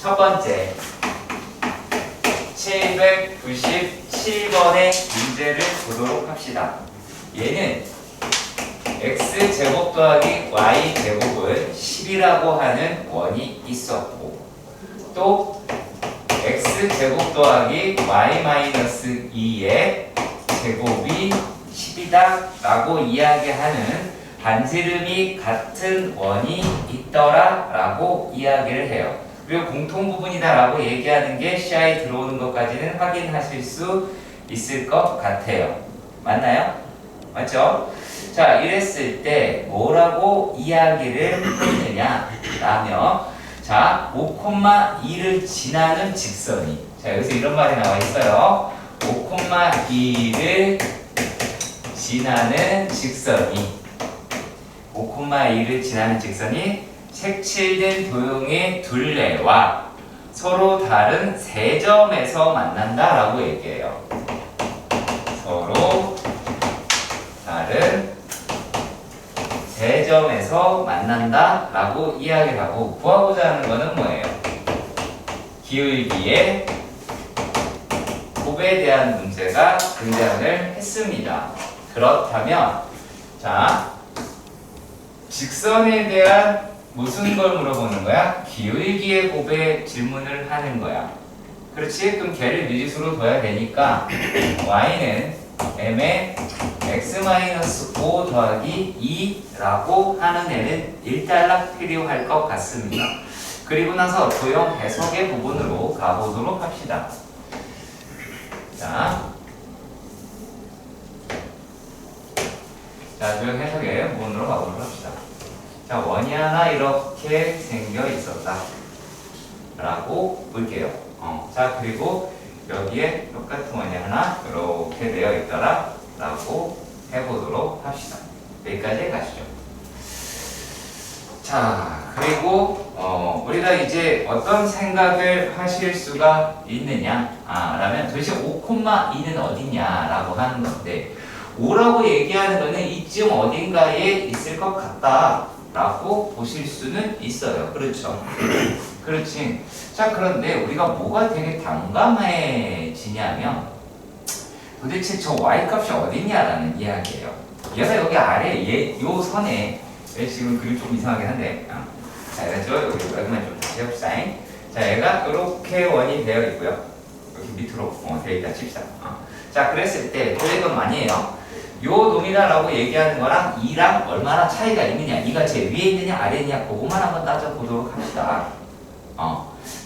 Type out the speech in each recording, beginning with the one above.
첫 번째 797번의 문제를 보도록 합시다. 얘는 x제곱 더하기 y제곱은 10이라고 하는 원이 있었고, 또 x제곱 더하기 y-2의 제곱이 10이다 라고 이야기하는 반지름이 같은 원이 있더라 라고 이야기를 해요. 그리고 공통부분이다 라고 얘기하는 게 시야에 들어오는 것까지는 확인하실 수 있을 것 같아요. 맞나요? 맞죠? 자, 이랬을 때 뭐라고 이야기를 했느냐 라면, 자, 5,2를 지나는 직선이, 자, 여기서 이런 말이 나와 있어요. 5,2를 지나는 직선이, 5,2를 지나는 직선이 색칠된 도형의 둘레와 서로 다른 세 점에서 만난다 라고 얘기해요. 서로 다른 세 점에서 만난다 라고 이야기를 하고, 구하고자 하는 거는 뭐예요? 기울기의 곱에 대한 문제가 등장을 했습니다. 그렇다면 자, 직선에 대한 무슨 걸 물어보는 거야? 기울기의 곱에 질문을 하는 거야. 그렇지? 그럼 걔를 미지수로 둬야 되니까 y는 m의 x-5 더하기 2라고 하는 애는 일단락 필요할 것 같습니다. 그리고 나서 도형 해석의 부분으로 가보도록 합시다. 자, 도형 해석의 부분으로 가보도록 합시다. 자, 원이 하나 이렇게 생겨 있었다 라고 볼게요. 자, 그리고 여기에 똑같은 원이 하나 이렇게 되어 있더라 라고 해보도록 합시다. 여기까지 가시죠. 자, 그리고 우리가 이제 어떤 생각을 하실 수가 있느냐 라면, 도대체 5,2는 어디냐 라고 하는 건데, 5라고 얘기하는 거는 이쯤 어딘가에 있을 것 같다 라고 보실 수는 있어요. 그렇죠? 그렇지. 자, 그런데 우리가 뭐가 되게 난감해지냐면, 도대체 저 y값이 어딨냐라는 이야기예요. 얘가 여기 아래 요 선에, 지금 그림 좀 이상하긴 한데, 자, 얘가 여기 여기만 좀 다시 해봅시다. 자, 얘가 이렇게 원이 되어 있고요. 여기 밑으로 되어 있다 칩시다. 자, 그랬을 때 도형은 아니에요. 요 놈이다라고 얘기하는 거랑 2랑 얼마나 차이가 있느냐, 2가 제일 위에 있느냐 아래에 있느냐, 그것만 한번 따져보도록 합시다.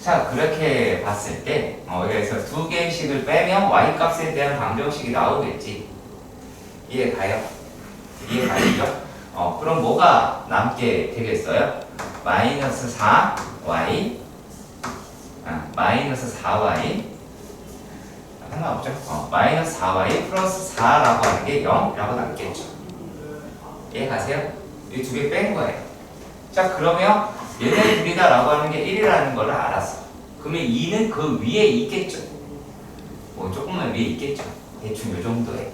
자, 그렇게 봤을 때 여기서 두 개씩을 빼면 y값에 대한 방정식이 나오겠지. 이해가요? 이해가시죠? 그럼 뭐가 남게 되겠어요? 마이너스 4y 마이너스 4y 상관없죠? 마이너스 4y 플러스 4라고 하는 게 0이라고 남겠죠. 이해가세요? 이 두 개 뺀 거예요. 자, 그러면 얘네 둘이다 라고 하는 게 1이라는 걸 알았어. 그러면 2는 그 위에 있겠죠. 뭐 조금만 위에 있겠죠. 대충 요 정도에.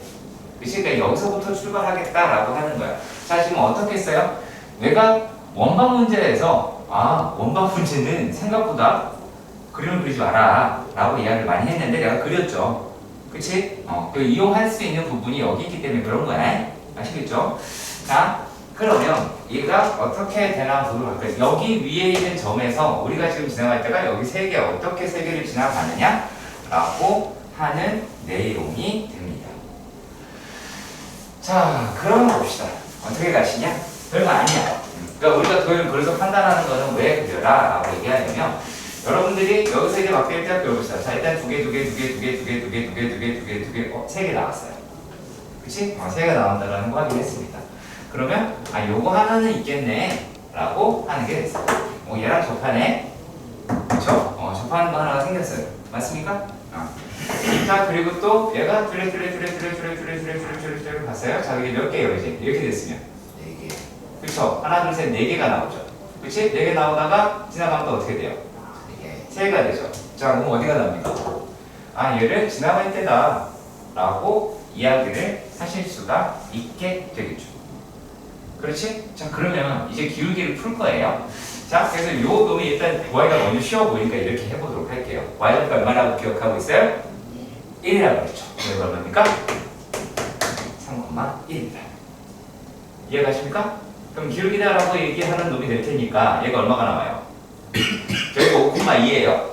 그치? 그러니까 여기서부터 출발하겠다라고 하는 거야. 자, 지금 어떻게 했어요? 내가 원방 문제에서 원방 문제는 생각보다 그림을 그리지 마라 라고 이야기를 많이 했는데 내가 그렸죠. 그치? 그 이용할 수 있는 부분이 여기 있기 때문에 그런 거야. 아시겠죠? 자, 그러면 얘가 어떻게 되나 보도록 할까요? 여기 위에 있는 점에서 우리가 지금 지나갈 때가 여기 세 개, 어떻게 세 개를 지나가느냐 라고 하는 내용이 됩니다. 자, 그럼 봅시다. 어떻게 가시냐? 별거 아니야. 그러니까 우리가 도형을 그래서 판단하는 거는 왜 그려라 라고 얘기하냐면, 여러분들이 여기서 이제 막대를 딱 그려봅시다. 자, 일단 두 개, 세 개 나왔어요. 그치? 세 개 나온다라는 거 확인했습니다. 그러면 요거 하나는 있겠네 라고 하는 게 됐어요. 얘랑 접하네. 그쵸? 접하는 거 하나가 생겼어요. 맞습니까? 자, 그리고 또 얘가 뚜레 갔어요. 자, 이게 몇 개예요 이제? 이렇게 됐으면 4개. 그쵸? 하나, 둘, 셋, 4개가 나오죠. 그치? 4개 나오다가 지나가면 또 어떻게 돼요? 3개가 되죠. 자, 그럼 어디가 납니까? 얘를 지나갈 때다 라고 이야기를 하실 수가 있게 되겠죠. 그렇지? 자, 그러면 이제 기울기를 풀 거예요. 자, 그래서 요 놈이 일단 y가 먼저 쉬워 보이니까 이렇게 해보도록 할게요. y가 얼마라고 기억하고 있어요? 1이라고 했죠. 이거 얼마입니까? 3,1입니다. 이해가십니까? 그럼 기울기다라고 얘기하는 놈이 될 테니까 얘가 얼마가 나와요? 저희가 5,2예요.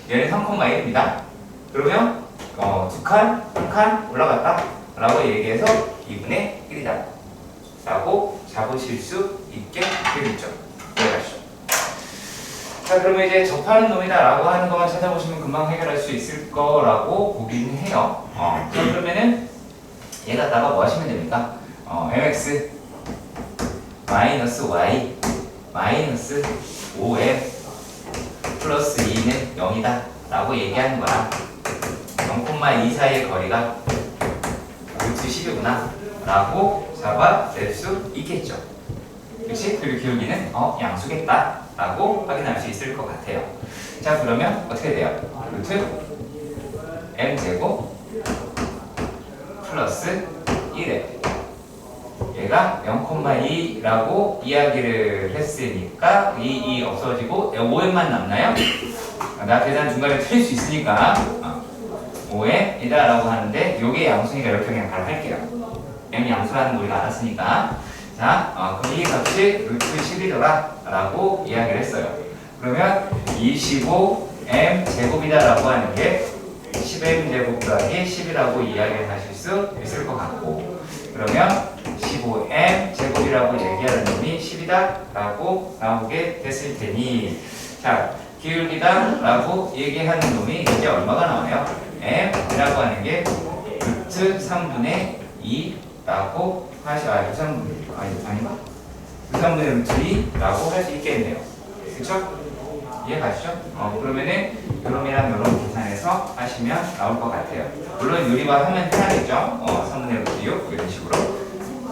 얘는 3,1입니다. 그러면 두 칸, 한 칸 올라갔다 라고 얘기해서 2분의 1이다 라고 잡으실 수 있게 되겠죠. 이해가시죠? 자, 그러면 이제 접하는 놈이다 라고 하는 것만 찾아보시면 금방 해결할 수 있을 거라고 보기는 해요. 자, 그러면은 얘 갖다가 뭐 하시면 됩니까? mx 마이너스 y 마이너스 5m 플러스 2는 0이다 라고 얘기하는 거야. 0,2 사이의 거리가 루트 10이구나 라고 잡아낼 수 있겠죠. 그렇지? 그리고 기울기는 양수겠다 라고 확인할 수 있을 것 같아요. 자, 그러면 어떻게 돼요? 루트 m제곱 플러스 1에 얘가 0,2라고 이야기를 했으니까 이 없어지고 5m만 남나요? 나 계산 중간에 틀릴 수 있으니까 5m이다 라고 하는데 요게 양수니까 이렇게 그냥 바로 할게요. m 양수라는 거 우리가 알았으니까. 자, 그럼 이 값이 루트 10이더라 라고 이야기를 했어요. 그러면 25m 제곱이다 라고 하는 게 10m 제곱 더하기 10이라고 이야기를 하실 수 있을 것 같고, 그러면 15m 제곱이라고 얘기하는 놈이 10이다 라고 나오게 됐을 테니, 자, 기울기다 라고 얘기하는 놈이 이제 얼마가 나와요? m이라고 하는 게 루트 3분의 2라고 루트 3분의 루트 2라고 할 수 있겠네요. 그쵸? 이해가시죠? 그러면은 요놈이랑 요놈 계산해서 하시면 나올 것 같아요. 물론 유리화 하면 해야겠죠? 3분의 루트 6 이런 식으로.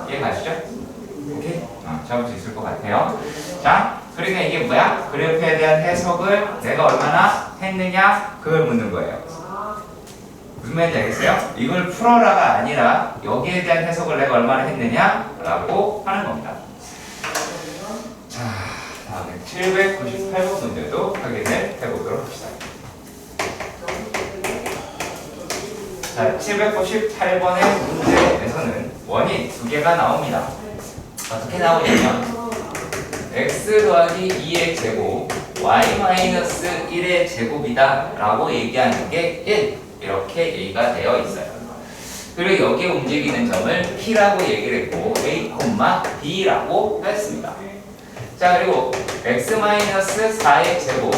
이해가시죠? 오케이? 잡을 수 있을 것 같아요. 자, 그러니까 이게 뭐야? 그래프에 대한 해석을 내가 얼마나 했느냐? 그걸 묻는 거예요. 무슨 말인지 알겠어요? 이걸 풀어라가 아니라 여기에 대한 해석을 내가 얼마나 했느냐? 라고 하는 겁니다. 자, 다음에 798번 문제도 확인을 해보도록 합시다. 자, 798번의 문제에서는 원이 두 개가 나옵니다. 어떻게 나오냐면 x 더하기 2의 제곱 y-1의 제곱이다 라고 얘기하는 게 1 이렇게 얘기가 되어 있어요. 그리고 여기에 움직이는 점을 p라고 얘기를 했고 a, b라고 했습니다. 자, 그리고 x-4의 제곱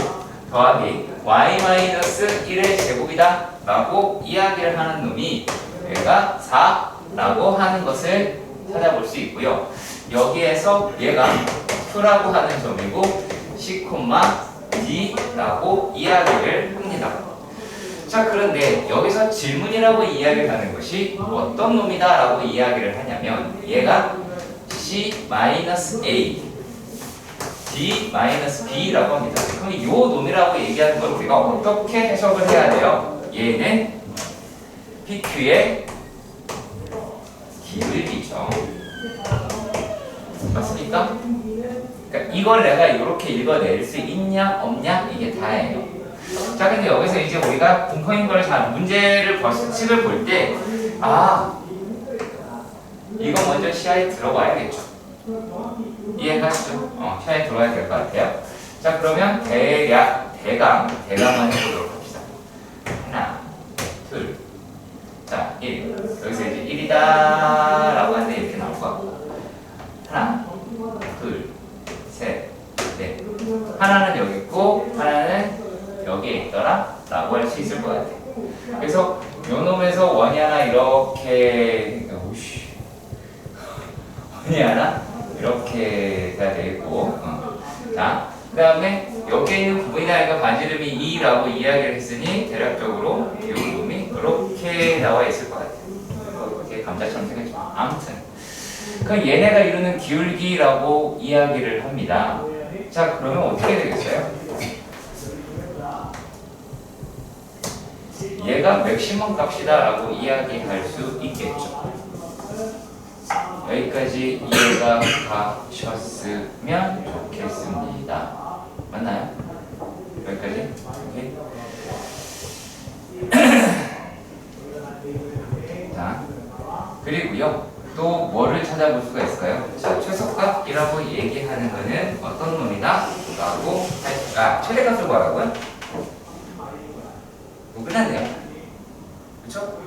더하기 y-1의 제곱이다 라고 이야기를 하는 놈이 얘가 4라고 하는 것을 찾아볼 수 있고요. 여기에서 얘가 Q라고 하는 점이고 C, D라고 이야기를 합니다. 자, 그런데 여기서 질문이라고 이야기를 하는 것이 어떤 놈이다 라고 이야기를 하냐면 얘가 C-A D-B라고 합니다. 그럼 이 놈이라고 얘기하는 걸 우리가 어떻게 해석을 해야 돼요? 얘는 PQ의 기울기죠. 맞습니까? 그러니까 이걸 내가 이렇게 읽어낼 수 있냐 없냐 이게 다예요. 자, 근데 여기서 이제 우리가 공포인 걸 잘 문제를 식을 볼 때 이거 먼저 시야에 들어와야겠죠. 이해가시죠? 시야에 들어와야 될 것 같아요. 자, 그러면 대강만 해보도록 합시다. 하나, 둘, 자, 1. 여기서 이제 1이다 라고 하는데 이렇게 나올 것 같고, 하나, 둘, 셋, 넷. 하나는 여기 있고 하나는 여기에 있더라 라고 할 수 있을 것 같아요. 그래서 요 놈에서 원이 하나 이렇게 원이 하나 이렇게가 되고, 자, 그 다음에 여기에 있는 부분이나 반지름이 2라고 이야기를 했으니 대략적으로 이 놈이 이렇게 나와 있을 것 같아요. 이렇게 감자처럼 생겼지만 아무튼 그럼 얘네가 이루는 기울기라고 이야기를 합니다. 자, 그러면 어떻게 되겠어요? 얘가 맥시멈 값이다 라고 이야기할 수 있겠죠. 여기까지 이해가 가셨으면 좋겠습니다. 맞나요? 여기까지? 오케이. 자, 그리고요. 또 뭐를 찾아볼 수가 있을까요? 자, 최소값이라고 얘기하는 거는 어떤 놈이다? 라고 최대값을 구하라고요? 뭐 끝났네요. 그쵸?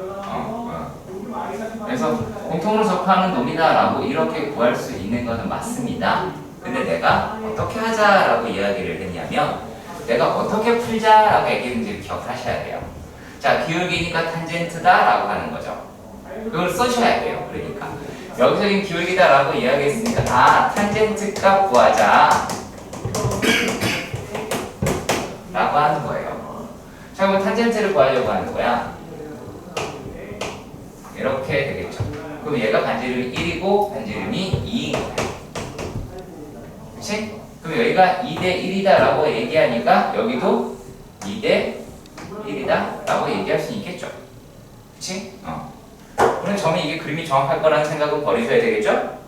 그래서 공통으로 접하는 놈이다 라고 이렇게 구할 수 있는 것은 맞습니다. 근데 내가 어떻게 하자라고 이야기를 했냐면 내가 어떻게 풀자라고 얘기했는지를 기억하셔야 돼요. 자, 기울기니까 탄젠트다 라고 하는 거죠. 그걸 써셔야 돼요. 그러니까 여기서 지금 기울기다 라고 이야기했으니까 탄젠트 값 구하자 라고 하는 거예요. 자, 그럼 탄젠트를 구하려고 하는 거야. 이렇게 되겠죠. 그럼 얘가 반지름이 1이고 반지름이 2인 거야. 그치? 그럼 여기가 2대 1이다 라고 얘기하니까 여기도 2대 1이다 라고 얘기할 수 있겠죠. 그치? 그럼 점이 이게 그림이 정확할 거라는 생각은 버리셔야 되겠죠?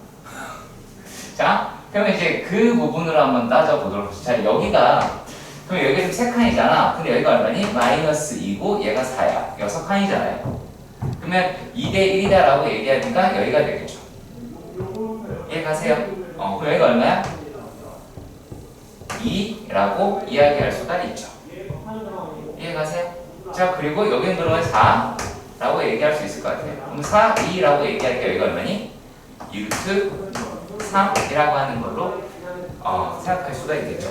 자, 그러면 이제 그 부분으로 한번 따져보도록 하죠. 자, 여기가 그럼 여기가 지금 3칸이잖아. 근데 여기가 얼마니? 마이너스 2고 얘가 4야. 6칸이잖아요. 그러면 2대 1이다 라고 얘기하니까 여기가 되겠죠. 이해가세요? 그럼 여기가 얼마야? 2라고 이야기할 수가 있죠. 이해가세요? 자, 그리고 여기는 그러면 4 라고 얘기할 수 있을 것 같아요. 그럼 4, 2라고 얘기할게요. 여기가 얼마니? 2루트 3이라고 하는 걸로 생각할 수가 있겠죠.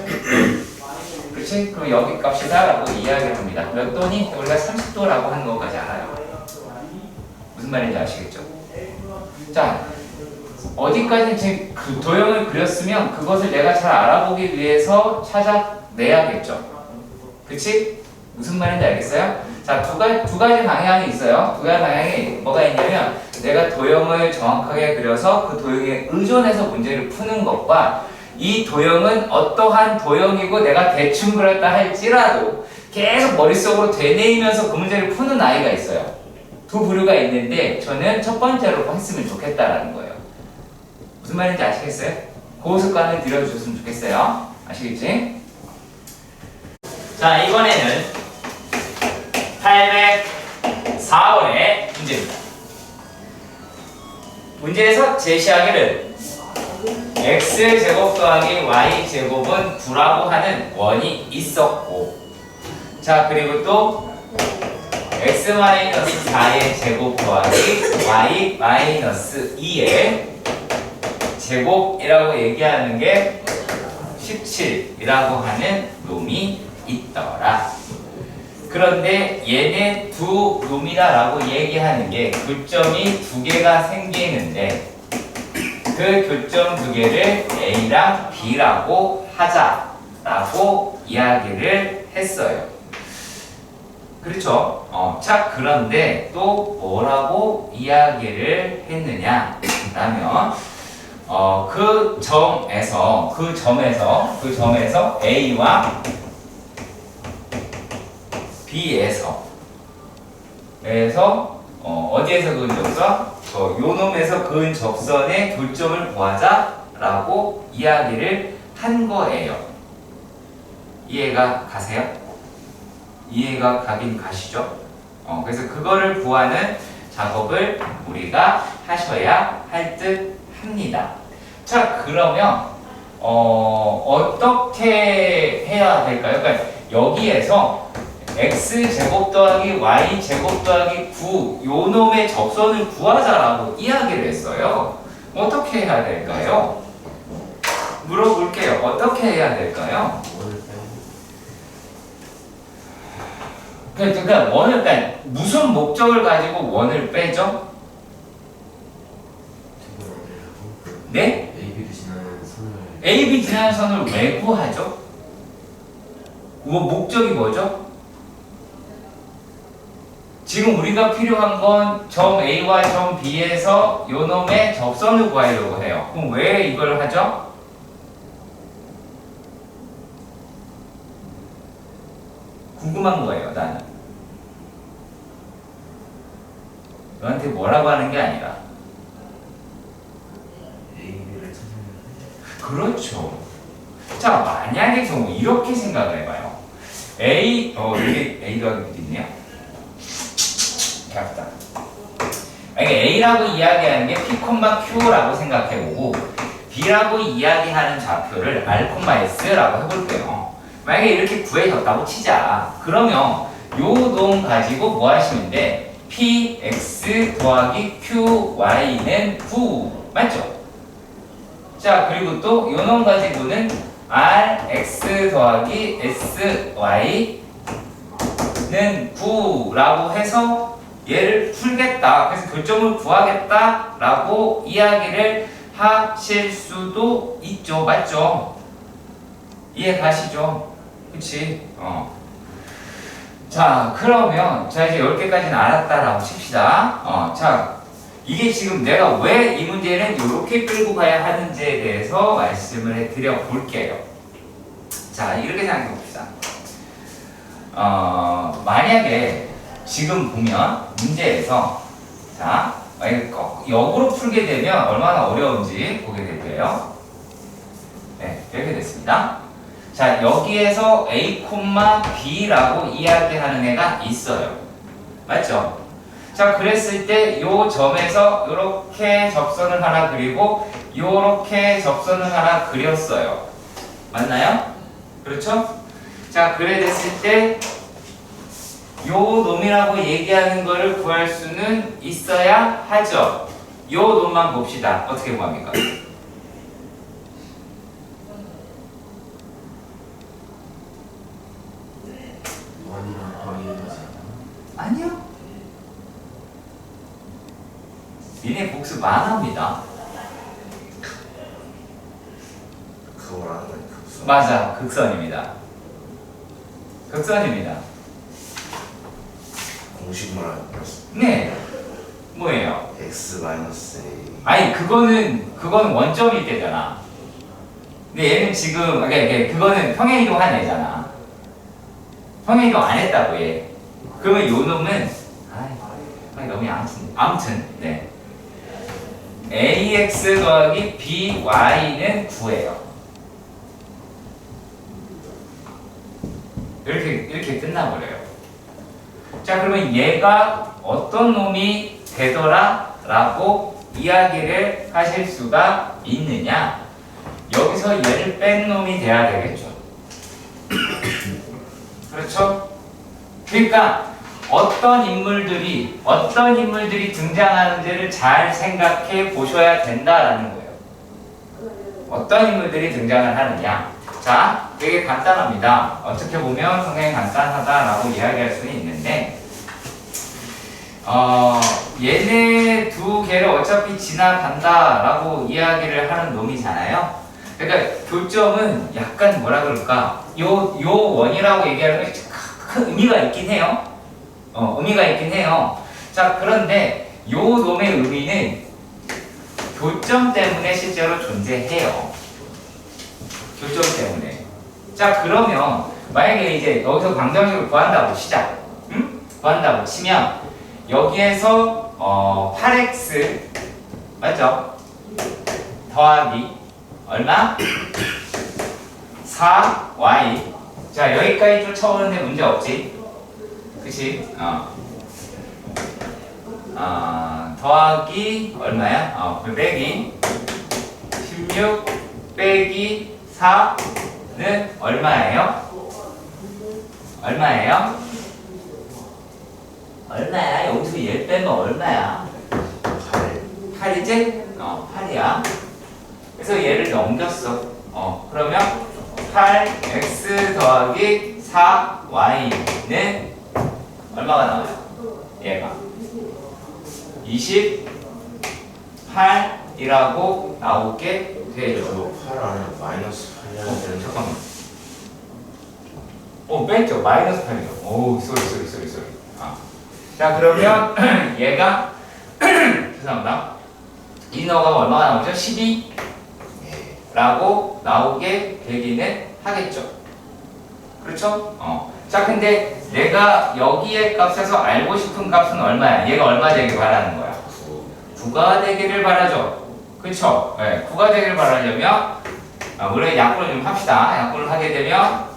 그렇지? 그럼 여기 값이다 라고 이야기를 합니다. 몇 도니? 우리가 30도라고 하는 것까지 알아요. 무슨 말인지 아시겠죠? 자, 어디까지 지금 그 도형을 그렸으면 그것을 내가 잘 알아보기 위해서 찾아내야겠죠. 그치? 무슨 말인지 알겠어요? 자, 두 가지 방향이 있어요. 두 가지 방향이 뭐가 있냐면 내가 도형을 정확하게 그려서 그 도형에 의존해서 문제를 푸는 것과 이 도형은 어떠한 도형이고 내가 대충 그렸다 할지라도 계속 머릿속으로 되뇌이면서 그 문제를 푸는 아이가 있어요. 두 부류가 있는데 저는 첫 번째로 했으면 좋겠다라는 거예요. 무슨 말인지 아시겠어요? 그 습관을 들여주셨으면 좋겠어요. 아시겠지? 자, 이번에는 804번의 문제입니다. 문제에서 제시하기를 x제곱 더하기 y제곱은 9라고 하는 원이 있었고, 자, 그리고 또 x-4의 제곱 더하기 y-2의 제곱이라고 얘기하는 게 17이라고 하는 놈이 있더라. 그런데 얘네 두 놈이다라고 얘기하는 게 교점이 두 개가 생기는데 그 교점 두 개를 A랑 B라고 하자라고 이야기를 했어요. 그렇죠? 자, 그런데 또 뭐라고 이야기를 했느냐 라면 그 점에서 A와 B에서 어디에서 그은 접선? 요 놈에서 그은 접선의 교점을 구하자라고 이야기를 한 거예요. 이해가 가세요? 이해가 가긴 가시죠? 그래서 그거를 구하는 작업을 우리가 하셔야 할 듯 합니다. 자, 그러면 어떻게 해야 될까요? 그러니까 여기에서 x제곱 더하기 y제곱 더하기 9 요 놈의 접선을 구하자라고 이야기를 했어요. 어떻게 해야 될까요? 물어볼게요. 어떻게 해야 될까요? 그러니까 무슨 목적을 가지고 원을 빼죠? 네? AB 지나는 선을 왜 구하죠? 목적이 뭐죠? 지금 우리가 필요한 건 점 A와 점 B에서 요 놈의 접선을 구하려고 해요. 그럼 왜 이걸 하죠? 궁금한 거예요, 나는. 너한테 뭐라고 하는 게 아니라. 그렇죠. 자, 만약의 경우 이렇게 생각을 해봐요. 여기 A 더하기 B도 있네요. 맞다. 만약에 A라고 이야기하는 게 P, Q라고 생각해보고 B라고 이야기하는 좌표를 R, S라고 해볼게요. 만약에 이렇게 구해졌다고 치자. 그러면 요 놈 가지고 뭐 하시면 돼? P, X 더하기 Q, Y는 9. 맞죠? 자, 그리고 또 요 놈 가지고는 R, X 더하기 S, Y는 9라고 해서 얘를 풀겠다. 그래서 교점을 구하겠다라고 이야기를 하실 수도 있죠. 맞죠? 이해 가시죠? 그치? 자, 그러면 자 이제 10개까지는 알았다라고 칩시다. 자, 이게 지금 내가 왜 이 문제는 이렇게 끌고 가야 하는지에 대해서 말씀을 해드려 볼게요. 자, 이렇게 생각해 봅시다. 만약에 지금 보면 문제에서 자, 만약에 역으로 풀게 되면 얼마나 어려운지 보게 될 거예요. 네, 이렇게 됐습니다. 자, 여기에서 A, B라고 이야기하는 애가 있어요. 맞죠? 자, 그랬을 때 요 점에서 요렇게 접선을 하나 그리고 요렇게 접선을 하나 그렸어요. 맞나요? 그렇죠? 자, 그래 됐을 때 요 놈이라고 얘기하는 거를 구할 수는 있어야 하죠. 요 놈만 봅시다. 어떻게 구합니까? 아니요. 니네 복습 안 합니다. 그거라는 거니 극선. 맞아, 극선입니다. 극선입니다. 공식 말하는 거였어. 네, 뭐예요? x 마이너스 a. 아니 그거는 원점일 때잖아. 근데 얘는 지금 그거는 평행이동 한 애잖아. 평행이동 안 했다고 얘. 그러면 요 놈은 놈이 아무튼 네. ax 더하기 by는 9예요. 이렇게 끝나버려요. 자, 그러면 얘가 어떤 놈이 되더라 라고 이야기를 하실 수가 있느냐? 여기서 얘를 뺀 놈이 돼야 되겠죠. 그렇죠? 그러니까 어떤 인물들이 등장하는지를 잘 생각해 보셔야 된다라는 거예요. 어떤 인물들이 등장을 하느냐? 자, 되게 간단합니다. 어떻게 보면 상당히 간단하다라고 이야기할 수는 있는데, 얘네 두 개를 어차피 지나간다라고 이야기를 하는 놈이잖아요. 그러니까 교점은 약간 뭐라 그럴까? 요 원이라고 얘기하는 것이 큰 의미가 있긴 해요. 의미가 있긴 해요. 자, 그런데 요 놈의 의미는 교점 때문에 실제로 존재해요. 교점 때문에. 자, 그러면 만약에 이제 여기서 방정식을 구한다고 치자. 응? 구한다고 치면 여기에서 8x 맞죠? 더하기 얼마? 4y. 자, 여기까지 쫓아오는데 문제 없지? 그치? 더하기 얼마야? 빼기 16 빼기 4는 얼마예요? 얼마야? 여기서 얘 빼면 얼마야? 8이지? 8이야. 그래서 얘를 넘겼어. 그러면 8x 더하기 4y는 얼마가 나와요? 얘가 28이라고 나오게 되죠. 8 안에 마이너스 8이라는 데는 잠깐만. 뺐죠. 마이너스 8이죠. 오, 쏘리. 자, 그러면 얘가 죄송합니다. 이 너가 얼마가 나오죠? 12라고 나오게 되기는 하겠죠. 그렇죠? 자, 근데 내가 여기에 값에서 알고 싶은 값은 얼마야? 얘가 얼마 되길 바라는 거야? 9가 되기를 바라죠. 그쵸? 네, 9가 되기를 바라려면 우리 약분을 좀 합시다. 약분을 하게 되면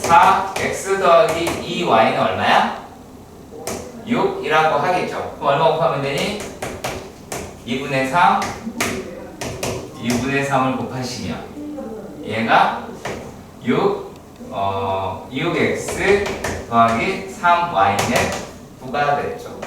4x 더하기 2y는 얼마야? 6이라고 하겠죠. 그럼 얼마 곱하면 되니? 2분의 3 2분의 3을 곱하시면 얘가 6x 더하기 3y는 9가 되죠.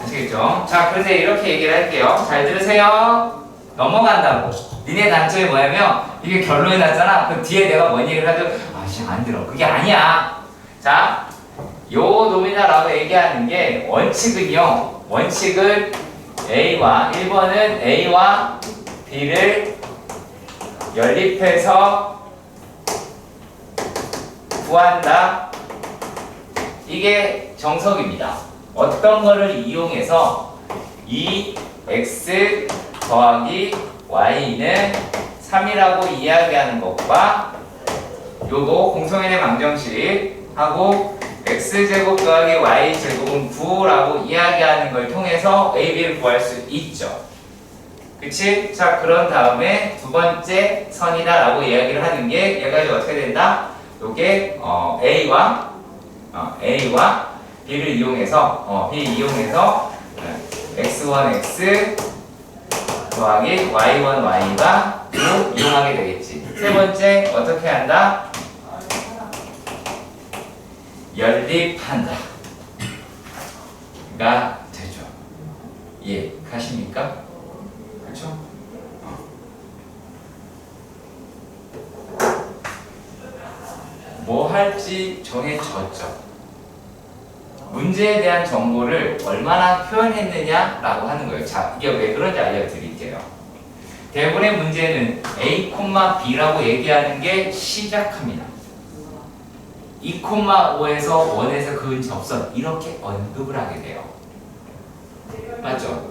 아시겠죠? 자, 그런데 이렇게 얘기를 할게요. 잘 들으세요. 넘어간다고. 니네 단점이 뭐냐면 이게 결론이 났잖아. 그 뒤에 내가 뭔 얘기를 하든 안 들어. 그게 아니야. 자, 요 놈이다라고 얘기하는 게 원칙은요. 원칙은 A와 1번은 A와 B를 연립해서 구한다. 이게 정석입니다. 어떤 거를 이용해서 2x 더하기 y는 3이라고 이야기하는 것과 요거 공통연의 방정식 하고 x제곱 더하기 y제곱은 9라고 이야기하는 걸 통해서 a, b를 구할 수 있죠. 그치? 자, 그런 다음에 두 번째 선이다 라고 이야기를 하는 게 얘가 이제 어떻게 된다? 요게 A와 B를 이용해서 B 이용해서 X1 X 더하기 Y1 Y가 9 이용하게 되겠지. 세 번째 어떻게 한다? 연립한다 가 되죠. 예, 가십니까? 그렇죠? 뭐 할지 정해졌죠. 문제에 대한 정보를 얼마나 표현했느냐라고 하는 거예요. 자, 이게 왜 그런지 알려드릴게요. 대부분의 문제는 A, B라고 얘기하는 게 시작합니다. 2,5에서 1에서 그은 접선 이렇게 언급을 하게 돼요. 맞죠?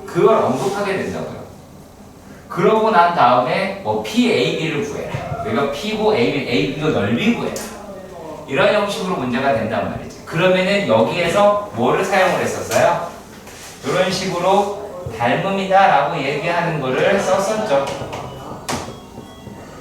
그걸 언급하게 된다고요. 그러고 난 다음에 뭐 PAB를 구해라. 여기가 P고 AB도 넓이 구해라. 이런 형식으로 문제가 된단 말이지. 그러면은 여기에서 뭐를 사용을 했었어요? 이런 식으로 닮음이다 라고 얘기하는 거를 썼었죠.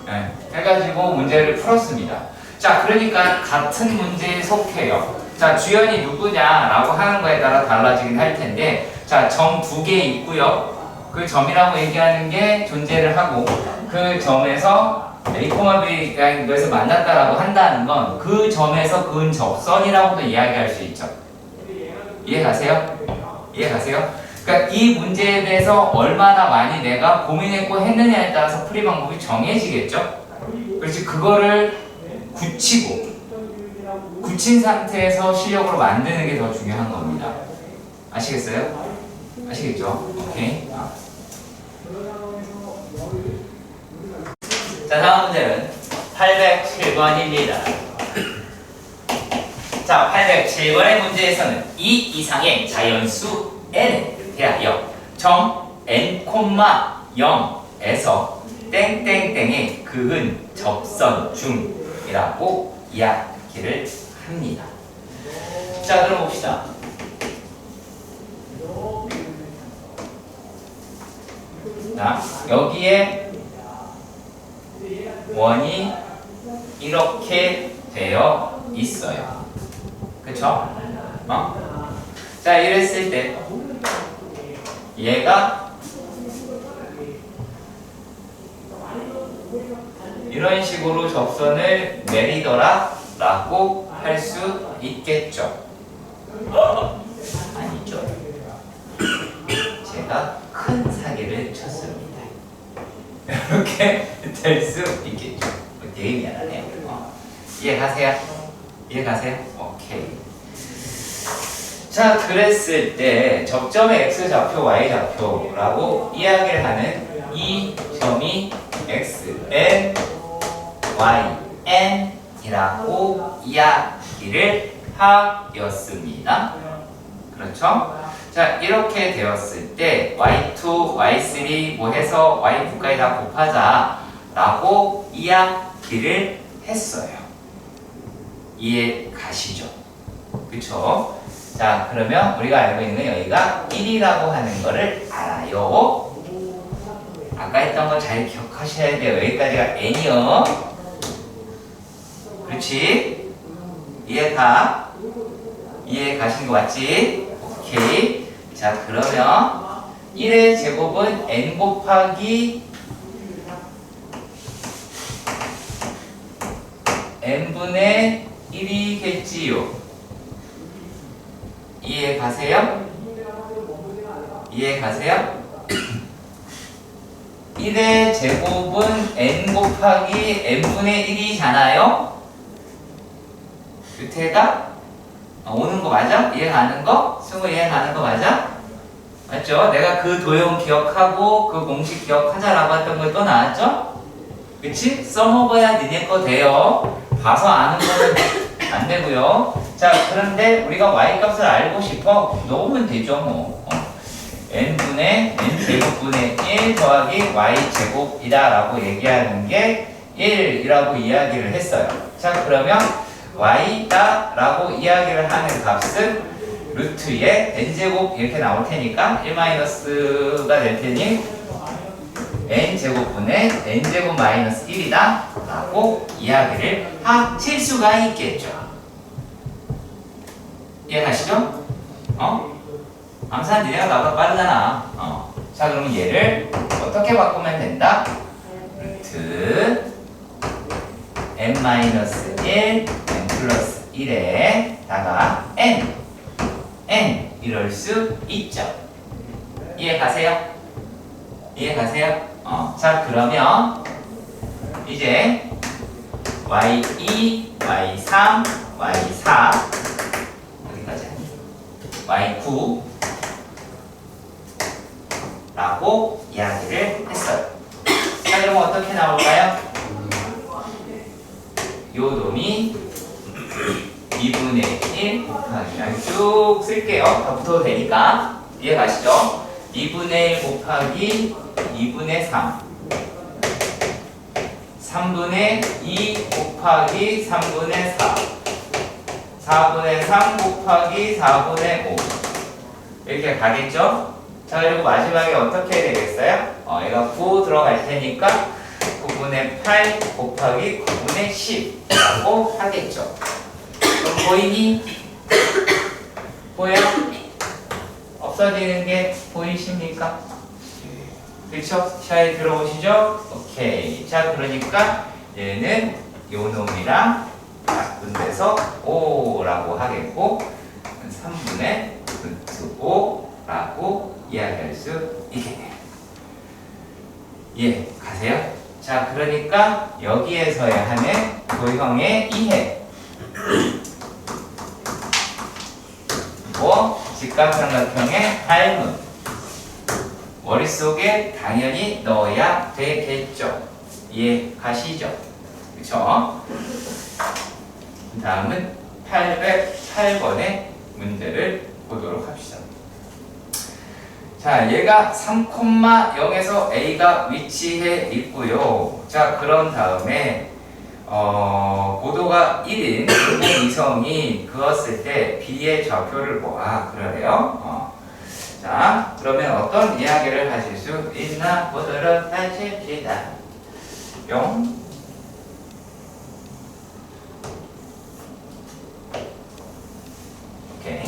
네, 해가지고 문제를 풀었습니다. 자, 그러니까 같은 문제에 속해요. 자, 주연이 누구냐라고 하는 거에 따라 달라지긴 할 텐데, 자, 점 2개 있고요. 그 점이라고 얘기하는 게 존재를 하고, 그 점에서 A, B가 이거에서 만났다라고 한다는 건 그 점에서 그은 접선이라고도 이야기할 수 있죠. 이해가세요? 이해가세요? 그러니까 이 문제에 대해서 얼마나 많이 내가 고민했고 했느냐에 따라서 풀이 방법이 정해지겠죠? 그렇지, 그거를 굳힌 상태에서 실력으로 만드는 게 더 중요한 겁니다. 아시겠어요? 아시겠죠? 오케이. 자, 다음 문제는 807번입니다. 자, 807번의 문제에서는 이 이상의 자연수 n에 대하여 점 n, 0에서 땡땡땡의 그은 접선 중이라고 이야기를 합니다. 자, 그럼 봅시다. 자, 여기에 원이 이렇게 되어 있어요. 그쵸? 자, 이랬을 때 얘가 이런 식으로 접선을 내리더라 라고 할 수 있겠죠. 아니죠. 제가 큰 사기를 쳤습니다. 이렇게 될 수 있겠죠. 되게 미안하네요. 이해가세요? 이해가세요? 오케이. 자, 그랬을 때 접점의 X좌표, Y좌표라고 이야기를 하는 이 점이 XN, YN 이라고 이야기를 하였습니다. 그렇죠? 자, 이렇게 되었을 때 Y2, Y3 뭐 해서 Y9까지 다 곱하자 라고 이야기를 했어요. 이해 가시죠? 그쵸? 자, 그러면 우리가 알고 있는 여기가 1이라고 하는 거를 알아요. 아까 했던 거 잘 기억하셔야 돼요. 여기까지가 n이요. 그렇지? 이해 가신 거 맞지? 오케이. 자, 그러면 1의 제곱은 n 곱하기 n분의 1이겠지요. 이해 가세요? 1의 제곱은 n 곱하기 n분의 1이잖아요? 유태가 오는 거 맞아? 이해 가는 거? 승우 이해 가는 거 맞아? 맞죠? 내가 그 도형 기억하고 그 공식 기억하자라고 했던 거 또 나왔죠? 그치? 써먹어야 니네 거 돼요. 봐서 아는 거는 안 되고요. 자, 그런데 우리가 y 값을 알고 싶어? 넣으면 되죠, 뭐. n분의 n제곱분의 1 더하기 y제곱이다 라고 얘기하는 게 1이라고 이야기를 했어요. 자, 그러면 y다 라고 이야기를 하는 값은 루트에 n제곱 이렇게 나올 테니까 1-가 될 테니 n제곱분의 n제곱 마이너스 1이다 라고 이야기를 하실 수가 있겠죠. 이해가시죠? 암산 니네가 나보다 빠르잖아. 자, 그러면 얘를 어떻게 바꾸면 된다? 루트 n-1 n 플러스 1에다가 n 이럴 수 있죠. 이해 가세요? 자, 그러면 이제 y2, y3, y4 여기까지 y9 라고 이야기를 했어요. 자, 그러면 어떻게 나올까요? 요 놈이 2분의 1 곱하기 그냥 쭉 쓸게요. 다 붙어도 되니까 이해 가시죠? 2분의 1 곱하기 2분의 3 3분의 2 곱하기 3분의 4 4분의 3 곱하기 4분의 5 이렇게 가겠죠? 자, 그리고 마지막에 어떻게 되겠어요? 얘가 9 들어갈 테니까 9분의 8 곱하기 9분의 10 라고 하겠죠. 그럼 보이니? 보여? 없어지는 게 보이십니까? 그렇죠? 잘 들어오시죠? 오케이. 자, 그러니까 얘는 요 놈이랑 바꾼데서 5라고 하겠고 3분의 루트 5라고 이야기할 수 있겠네요. 예, 가세요. 자, 그러니까 여기에서의 하는 도형의 이해 그리고 직각삼각형의 닮음 머릿속에 당연히 넣어야 되겠죠. 이해 가시죠? 그쵸? 다음은 808번의 문제를 보도록 합시다. 자, 얘가 3,0에서 A가 위치해 있고요. 자, 그런 다음에 고도가 1인 이성이 그었을 때 B의 좌표를 모아 그러래요. 자, 그러면 어떤 이야기를 하실 수 있나 보도록 하십시다. 뿅. 오케이.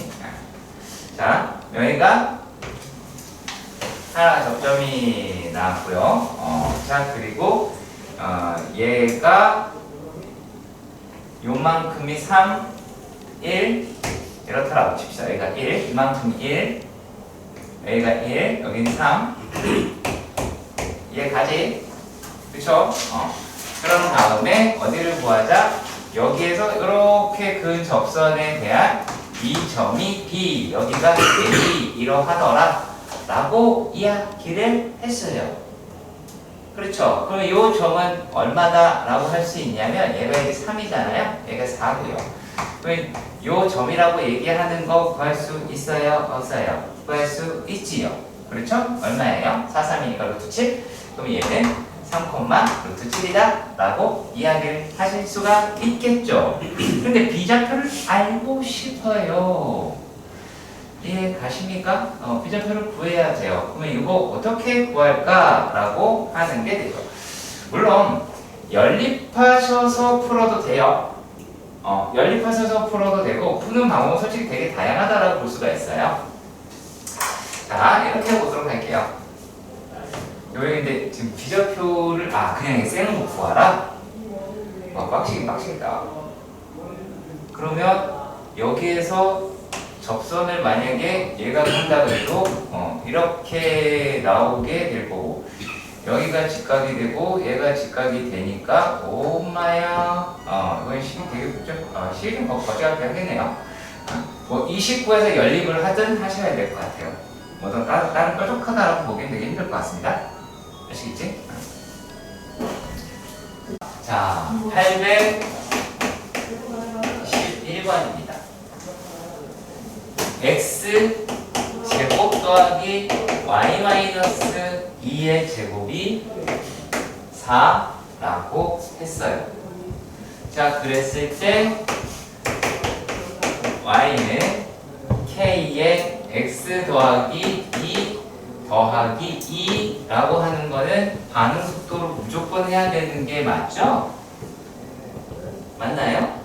자, 여기가 하나 접점이 나왔고요. 자, 그리고 얘가 요만큼이 3, 1 이렇다라고 칩시다. 여기가 1, 이만큼이 1, 여기가 1, 여기는 3. 이해가지? 그쵸? 그런 다음에 어디를 구하자? 여기에서 이렇게 그 접선에 대한 이 점이 B, 여기가 A 이러하더라 라고 이야기를 했어요. 그렇죠? 그럼 이 점은 얼마다 라고 할 수 있냐면 얘가 이제 3이잖아요. 얘가 4고요. 그럼 이 점이라고 얘기하는 거 구할 수 있어요? 없어요? 구할 수 있지요. 그렇죠? 얼마예요? 4, 3이니까 루트 7. 그럼 얘는 3, 루트 7이다 라고 이야기를 하실 수가 있겠죠. 근데 비좌표를 알고 싶어요. 이해 가십니까? 비절표를 구해야 돼요. 그러면 이거 어떻게 구할까라고 하는 게 되죠. 물론 연립하셔서 풀어도 돼요. 연립하셔서 풀어도 되고 푸는 방법은 솔직히 되게 다양하다라고 볼 수가 있어요. 자, 이렇게 해보도록 할게요. 여기 근데 지금 비절표를 그냥 쌩으로 구하라? 빡치겠다. 그러면 여기에서 접선을 만약에 얘가 한다 그래도 이렇게 나오게 될 거고 여기가 직각이 되고 얘가 직각이 되니까 엄마야 이건 식이 되게 식이 좀 거치하게 하겠네요. 뭐 29에서 연립을 하든 하셔야 될 것 같아요. 뭐 다른 뾰족하다라고 보기엔 되게 힘들 것 같습니다. 아시겠지? 자, 811번입니다. x 제곱 더하기 y 마이너스 2의 제곱이 4라고 했어요. 자, 그랬을 때 y는 k의 x 더하기 2 더하기 2라고 하는 거는 반응 속도로 무조건 해야 되는 게 맞죠? 맞나요?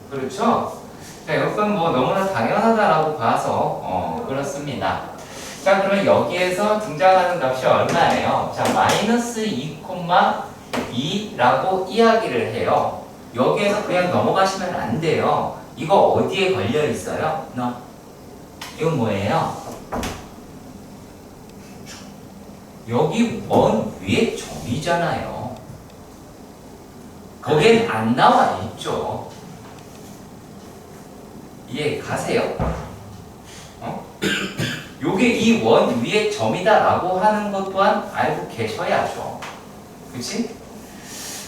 그렇죠? 자, 이건 뭐 너무나 당연하다라고 봐서 그렇습니다. 자, 그러면 여기에서 등장하는 값이 얼마예요? 자, 마이너스 2,2라고 이야기를 해요. 여기에서 그냥 넘어가시면 안 돼요. 이거 어디에 걸려 있어요? 이건 뭐예요? 여기 원 위에 점이잖아요. 거기엔 안 나와 있죠. 이해 가세요? 요게 이 원 위에 점이다라고 하는 것 또한 알고 계셔야죠. 그치?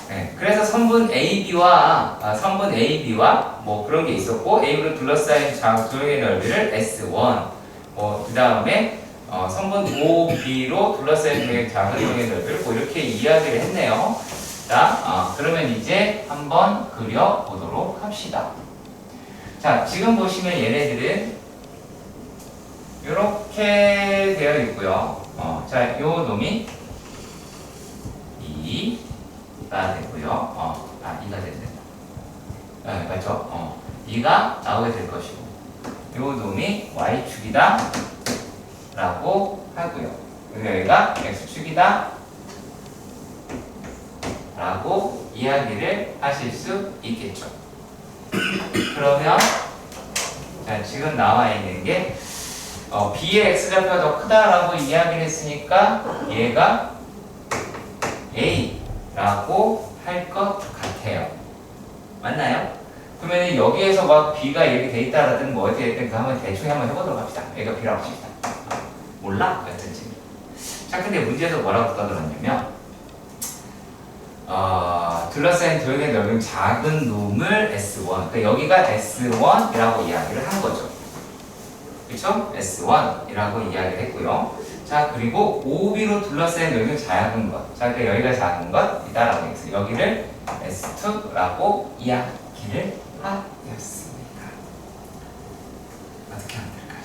네, 그래서 선분 AB와 뭐 그런 게 있었고 AB로 둘러싸인 조형의 넓이를 S1 그 다음에 선분 OB로 둘러싸인 작은 조형의 넓이를 뭐 이렇게 이야기를 했네요. 자, 그러면 이제 한번 그려보도록 합시다. 자, 지금 보시면 얘네들은 이렇게 되어 있고요. 자, 요 놈이 2가 되고요. 2가 된다. 맞죠? 2가 나오게 될 것이고, 요 놈이 y축이다 라고 하고요. 여기가 x축이다 라고 이야기를 하실 수 있겠죠. 그러면 자, 지금 나와 있는 게 B의 X좌표가 더 크다라고 이야기를 했으니까 얘가 A라고 할 것 같아요. 맞나요? 그러면 여기에서 막 B가 이렇게 돼 있다라든 뭐 어떻게 됐든 그 한번 대충 한번 해보도록 합시다. 얘가 B라고 합시다. 몰라? 여튼지. 자, 근데 문제에서 뭐라고 떠들었냐면 둘러싸인 도형의 넓이는 작은 놈을 S1 그러니까 여기가 S1이라고 이야기를 한 거죠. 그렇죠? S1이라고 이야기를 했고요. 자, 그리고 OB로 둘러싸인 넓이는 작은 것. 자, 그러니까 여기가 작은 것이다라고 했어요. 여기를 S2라고 이야기를 하였습니다. 어떻게 하면 될까요?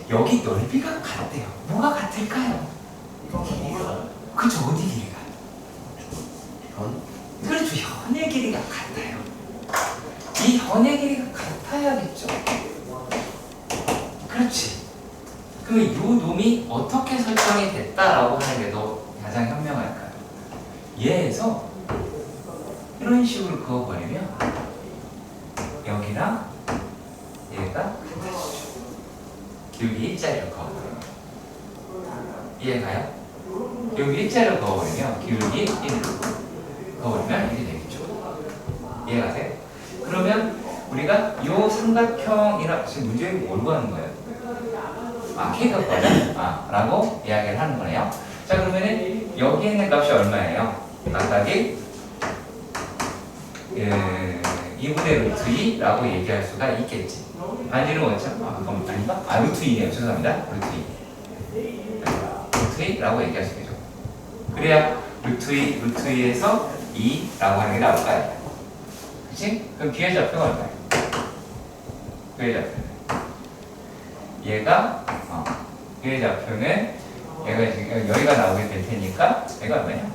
여기 넓이가 같대요. 뭐가 같을까요? 그쵸, 어디 길이가? 그렇죠, 현의 길이가 같아요. 이 현의 길이가 같아야겠죠. 그렇지. 그러면 이 놈이 어떻게 설정이 됐다라고 하는 게 더 가장 현명할까요? 얘에서 이런 식으로 그어버리면 여기랑 얘가 같아지죠. 기울기 일자리로 그어버려요. 이해가요? 여기 일자리로 그어버리면 기울기 1로 그어버리면 이렇게 되겠죠. 이해가세요? 그러면 우리가 이 삼각형이라 지금 문제에 뭘 구하는 거예요? K가 거다 라고 이야기를 하는 거네요. 자, 그러면은 여기 있는 값이 얼마예요? 각각이 2분의 루트 2라고 얘기할 수가 있겠지. 반지는 뭐였죠? 아닌가? 루트 2네요. 죄송합니다. 루트 2라고 얘기할 수 있죠. 그래야 루트 2에서 2라고 하는 게 나올까요? 그치? 그럼 B의 좌표가 얼마야? B의 좌표는 얘가 B의 좌표는 얘가 지금 여기가 나오게 될 테니까 얘가 얼마냐?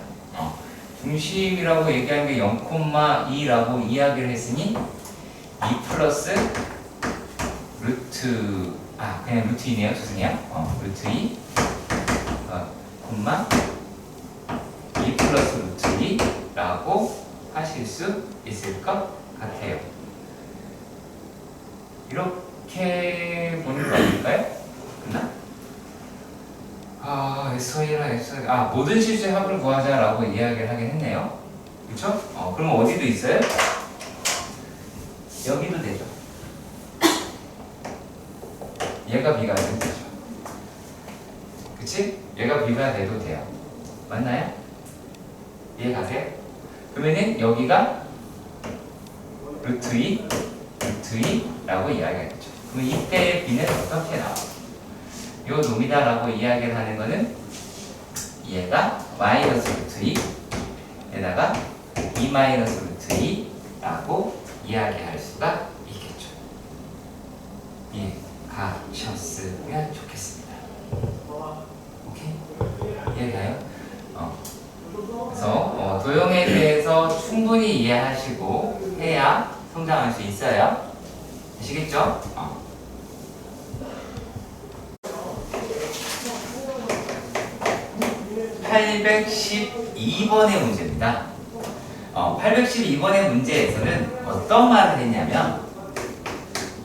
중심이라고 얘기한 게 0,2라고 이야기를 했으니 2 플러스 루트 그냥 루트 2네요. 죄송해요. 루트 2 콤마 2 플러스 루트 2라고 하실 수 있을 것 같아요. 이렇게 보는 거 아닐까요? 끝나? SOA랑 SOA 모든 실수의 합을 구하자라고 이야기를 하긴 했네요. 그쵸? 그럼 어디도 있어요? 여기도 되죠. 얘가 B가 돼도 되죠. 그치? 얘가 B가 돼도 돼요. 맞나요? 이해 가세요? 그러면은 여기가 루트 2, 루트 2라고 이야기하겠죠. 그럼 이때의 B는 어떻게 나와? 요 놈이다라고 이야기를 하는 거는 얘가 마이너스 루트 2에다가 2 마이너스 루트 2라고 이야기할 수가 있겠죠. 이해가셨으면 좋겠습니다. 오케이? 이해가요? 그래서 도형에 대해서 충분히 이해하시고 해야 성장할 수 있어요. 아시겠죠? 812번의 문제입니다. 812번의 문제에서는 어떤 말을 했냐면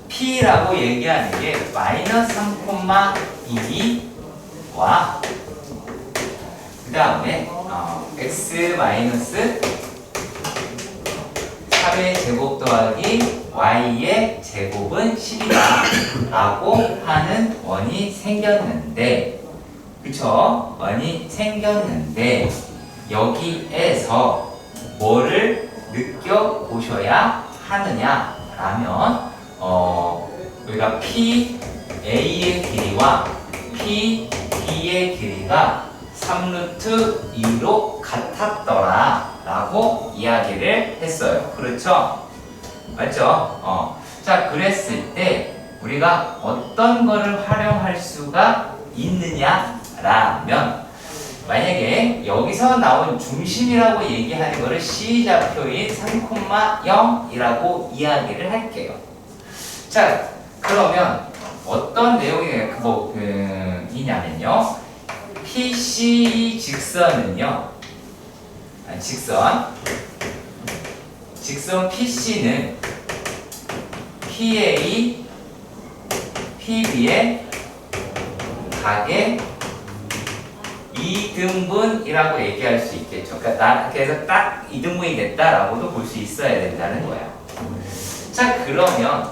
P라고 얘기하는 게 마이너스 3,2와 그 다음에 X 마이너스 3의 제곱 더하기 Y의 제곱은 10이다 라고 하는 원이 생겼는데 그쵸? 원이 생겼는데 여기에서 뭐를 느껴보셔야 하느냐라면 우리가 PA의 길이와 PB의 길이가 3루트 2로 같았더라 라고 이야기를 했어요. 그렇죠? 맞죠? 자, 그랬을 때 우리가 어떤 거를 활용할 수가 있느냐라면 만약에 여기서 나온 중심이라고 얘기하는 거를 C좌표인 3,0이라고 이야기를 할게요. 자, 그러면 어떤 내용이 이냐면요. PC 직선은요. 직선 PC는 PA, PB의 각의 2등분이라고 얘기할 수 있겠죠. 그러니까 그래서 딱 2등분이 됐다라고도 볼 수 있어야 된다는 거야. 자, 그러면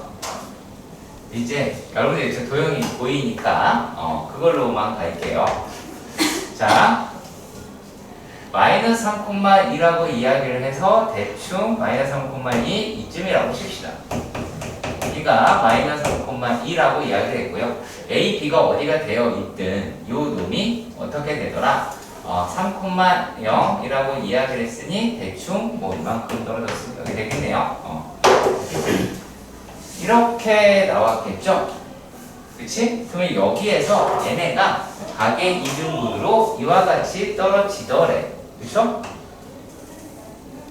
이제 여러분들 도형이 보이니까 그걸로만 갈게요. 자, 마이너스 3,2라고 이야기를 해서 대충 마이너스 3,2 이쯤이라고 칩시다. B가 마이너스 3,2라고 이야기를 했고요. A, B가 어디가 되어 있든 요 놈이 어떻게 되더라? 3,0이라고 이야기를 했으니 대충 이만큼 떨어졌으면 여기 되겠네요. 이렇게 나왔겠죠? 그치? 그러면 여기에서 얘네가 각의 2등분으로 이와 같이 떨어지더래. 그쵸?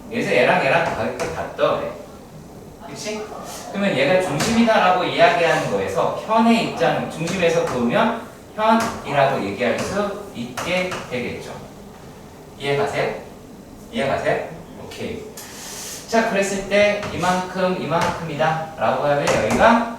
그래서 얘랑 각이 같더래. 그치? 그러면 얘가 중심이다라고 이야기하는 거에서 현의 입장, 중심에서 보면 현이라고 얘기할 수 있게 되겠죠. 이해가세요? 이해가세요? 오케이. 자, 그랬을 때 이만큼이다 라고 하면 여기가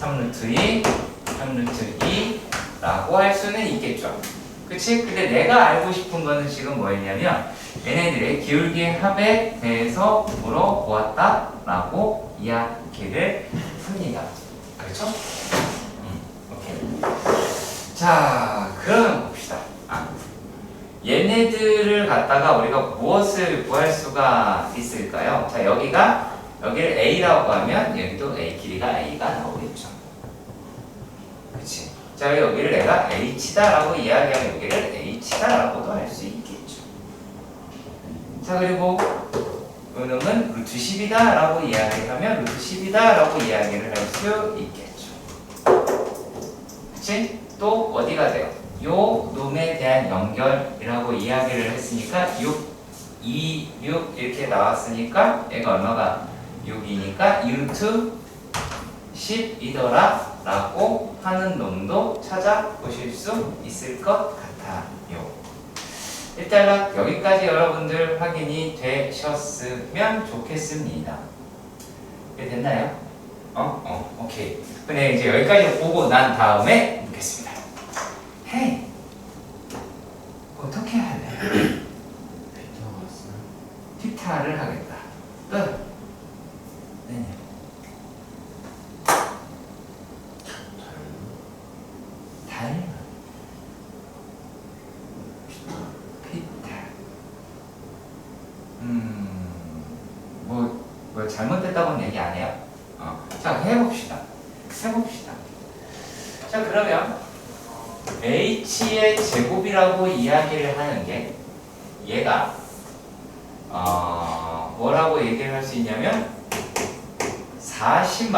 3루트 2, 3루트 2 라고 할 수는 있겠죠. 그치? 근데 내가 알고 싶은 거는 지금 뭐였냐면 얘네들의 기울기의 합에 대해서 물어보았다 라고 이야기를 합니다. 그렇죠? 오케이. 자, 그럼 봅시다. 얘네들을 갖다가 우리가 무엇을 구할 수가 있을까요? 자, 여기를 A라고 하면 여기도 A 길이가 A가 나오겠죠. 그치? 자, 여기를 내가 H다라고 이야기하면 여기를 H다라고도 할 수 있겠죠. 자, 그리고 놈은 루트 10이다 라고 이야기를 하면 루트 10이다 라고 이야기를 할 수 있겠죠. 그치? 또 어디가 돼요? 요 놈에 대한 연결이라고 이야기를 했으니까 6, 2, 6 이렇게 나왔으니까 얘가 얼마가 6이니까 2루트 10이더라 라고 하는 놈도 찾아보실 수 있을 것 같아요. 일단 여기까지 여러분들 확인이 되셨으면 좋겠습니다. 됐나요? 오케이. 근데 이제 여기까지 보고 난 다음에 묻겠습니다. 헤이, 어떻게 할래? 피타를 하겠다. 네네. 달. 피타. 뭐 잘못됐다고는 얘기 안 해요. 자, 해봅시다. 자, 그러면 h의 제곱이라고 이야기를 하는 게 얘가 뭐라고 얘기를 할 수 있냐면 40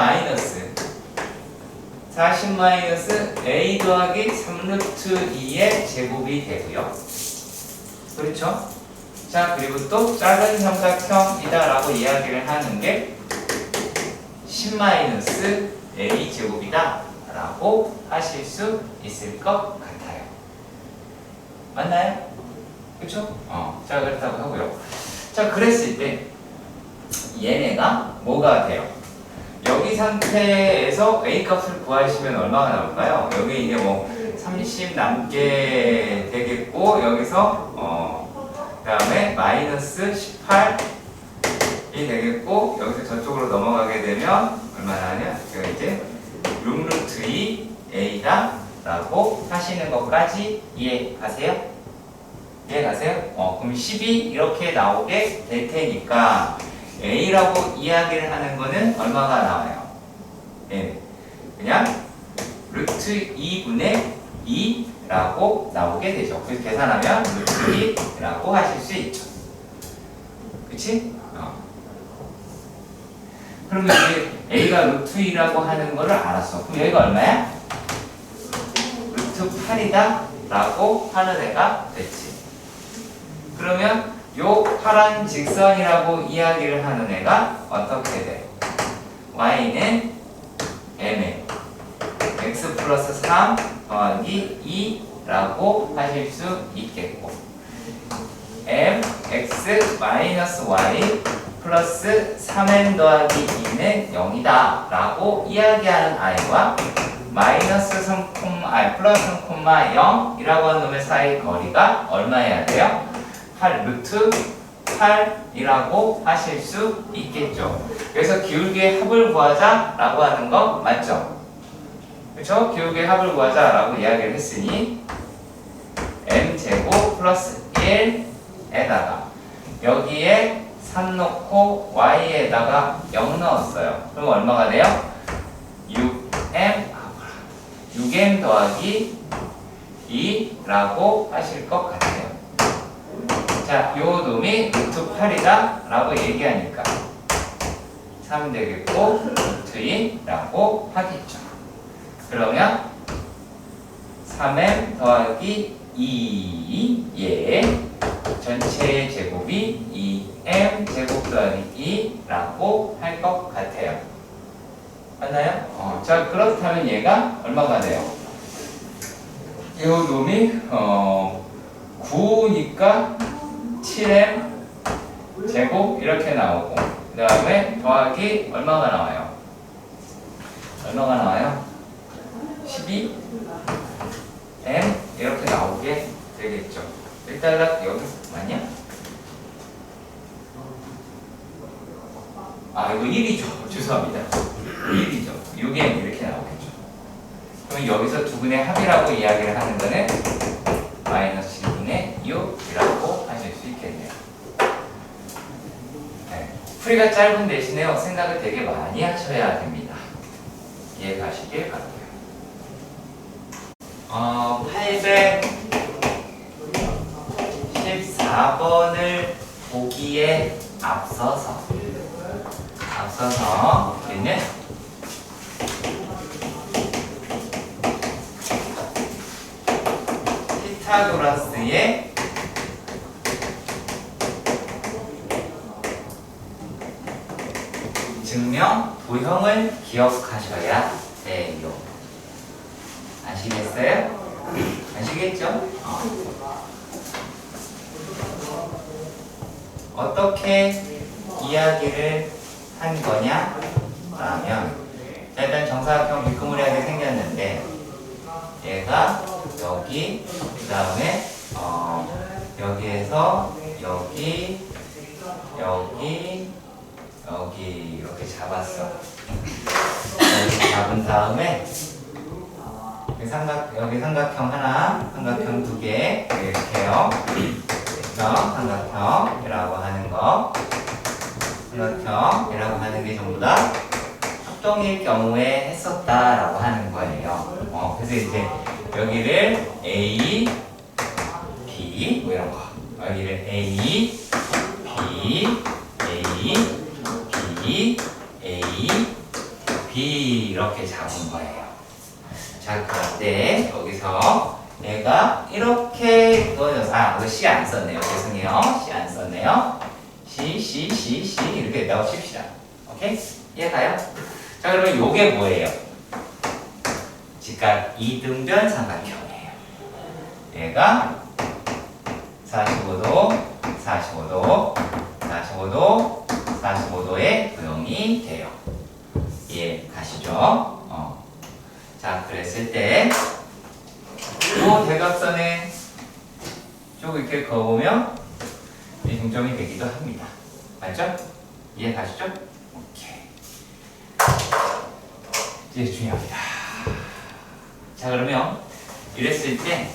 a 더하기 3루트 2의 제곱이 되고요. 그렇죠? 자, 그리고 또 작은 삼각형이다 라고 이야기를 하는 게 10 a 제곱이다 라고 하실 수 있을 것 같아요. 맞나요? 그렇죠? 자, 그렇다고 하고요. 자, 그랬을 때 얘네가 뭐가 돼요? 여기 상태에서 a 값을 구하시면 얼마가 나올까요? 여기 이제 뭐 30 남게 되겠고, 여기서 그 다음에 마이너스 18이 되겠고, 여기서 저쪽으로 넘어가게 되면 얼마나 하냐? 제가 이제 6루트 2 a다 라고 하시는 것까지 이해가세요? 그럼 10이 이렇게 나오게 될 테니까 a라고 이야기를 하는 거는 얼마가 나와요? 네, 그냥 루트 2분의 2라고 나오게 되죠. 그래서 계산하면 루트 2라고 하실 수 있죠. 그치? 그러면 이제 a가 루트 2라고 하는 거를 알았어. 그럼 여기가 얼마야? 루트 8이다 라고 하는 애가 됐지. 그러면 요 파란 직선이라고 이야기를 하는 애가 어떻게 돼? y는 m에 x 플러스 3 더하기 2라고 하실 수 있겠고, mx 마이너스 y 플러스 3n 더하기 2는 0이다 라고 이야기하는 i와 마이너스 3, 플러스 3, 0이라고 하는 놈의 사이 거리가 얼마여야 돼요? 8 루트 8이라고 하실 수 있겠죠. 그래서 기울기의 합을 구하자 라고 하는 거 맞죠? 그렇죠? 기울기의 합을 구하자 라고 이야기를 했으니 m제곱 플러스 1에다가 여기에 3 넣고 y에다가 0 넣었어요. 그럼 얼마가 돼요? 6m 더하기 2라고 하실 것 같아요. 자, 요 놈이 루트 8이다 라고 얘기하니까 3 되겠고 루트 2라고 하겠죠. 그러면 3m 더하기 2의 전체의 제곱이 2m 제곱 더하기 2라고 할 것 같아요. 맞나요? 자, 그렇다면 얘가 얼마가 돼요? 이 놈이 9니까 7m 제곱 이렇게 나오고, 그 다음에 더하기 얼마가 나와요? 12m 이렇게 나오게 되겠죠. 일단 여기 맞냐? 이거 1이죠. 죄송합니다. 1이죠. 6m 이렇게 나오겠죠. 그럼 여기서 두 분의 합이라고 이야기를 하는 거는 마이너스 1분의 6이라고 하실 수 있겠네요. 네. 풀이가 짧은 대신에 생각을 되게 많이 하셔야 됩니다. 이해가시길 바랍니다. 814번을 보기에 앞서서 우리는 피타고라스의 증명 도형을 기억하셔야 돼요. 아시겠어요? 아시겠죠? 어떻게 이야기를 한 거냐? 라면 일단 정사각형 비스무리하게 생겼는데 얘가 여기 그 다음에 여기에서 여기 이렇게 잡았어. 이렇게 잡은 다음에 여기 삼각형 하나, 삼각형 두 개 이렇게요. 삼각형이라고 하는 거, 삼각형이라고 하는 게 전부 다 합동일 경우에 했었다라고 하는 거예요. 그래서 이제 여기를 A, B 뭐 이런 거, 여기를 A, B, A, B, A, B 이렇게 잡은 거예요. 자, 그런데 여기서 얘가 이렇게 이어져서 이거 C 안 썼네요. 죄송해요. C 안 썼네요. C 이렇게 했다고 칩시다. 오케이? 이해가요? 자, 그러면 요게 뭐예요? 직각 이등변 삼각형이에요. 얘가 45도, 45도, 45도, 45도의 도형이 돼요. 이해 가시죠? 자, 그랬을 때 이 대각선에 쭉 이렇게 그어보면 이 중점이 되기도 합니다. 맞죠? 이해 가시죠? 오케이. 이제 중요합니다. 자, 그러면 이랬을 때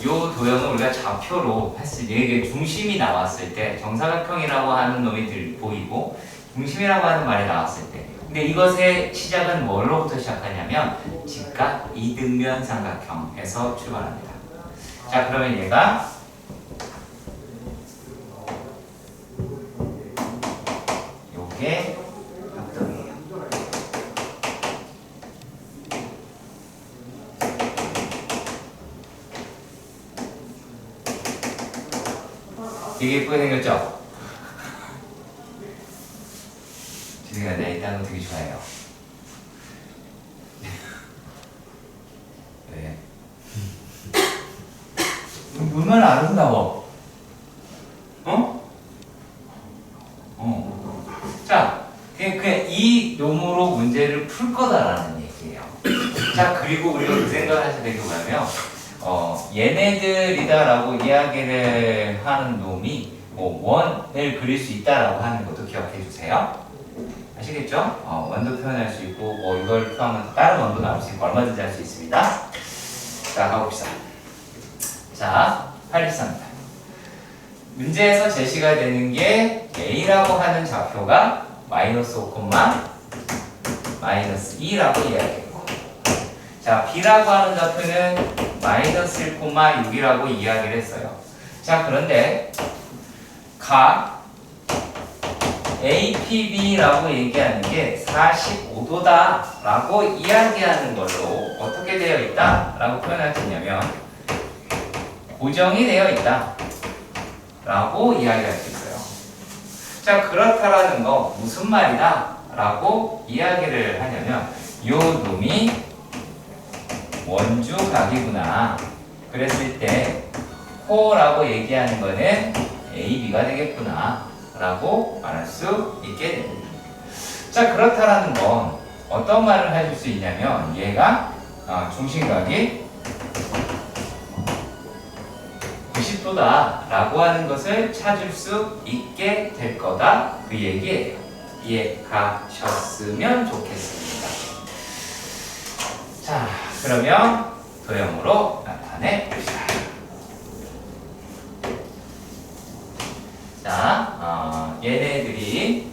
이 도형을 우리가 좌표로 했을 때 이게 중심이 나왔을 때 정사각형이라고 하는 놈이 보이고 중심이라고 하는 말이 나왔을 때 근데 이것의 시작은 뭐로부터 시작하냐면 직각 이등변 삼각형에서 출발합니다. 자, 그러면 얘가 요게 합동이에요. 되게 예쁘게 생겼죠? 제가 내 이딴 거 되게 좋아해요. 왜? 얼마나 아름다워. 자, 그냥 이 놈으로 문제를 풀 거다라는 얘기예요. 자, 그리고 우리가 그 생각을 하셔야 되는 게 뭐냐면, 얘네들이다라고 이야기를 하는 놈이 원을 그릴 수 있다라고 하는 것도 기억해 주세요. 아시겠죠? 원도 표현할 수 있고, 이걸 표현하면 다른 원도 나올 수 있고, 얼마든지 할 수 있습니다. 자, 가봅시다. 자, 813입니다. 문제에서 제시가 되는 게 A라고 하는 좌표가 마이너스 5, 마이너스 2라고 이야기했고, 자, B라고 하는 좌표는 마이너스 1, 6이라고 이야기를 했어요. 자, 그런데 각 APB라고 얘기하는 게 45도다 라고 이야기하는 걸로 어떻게 되어 있다 라고 표현할 수 있냐면 고정이 되어 있다 라고 이야기할 수 있어요. 자, 그렇다라는 거 무슨 말이다 라고 이야기를 하냐면 요 놈이 원주각이구나 그랬을 때 코라고 얘기하는 거는 AB가 되겠구나 라고 말할 수 있게 됩니다. 자, 그렇다라는 건 어떤 말을 해줄 수 있냐면 얘가 중심각이 90도다 라고 하는 것을 찾을 수 있게 될 거다 그 얘기예요. 이해 가셨으면 좋겠습니다. 자, 그러면 도형으로 나타내 봅시다. 자, 얘네들이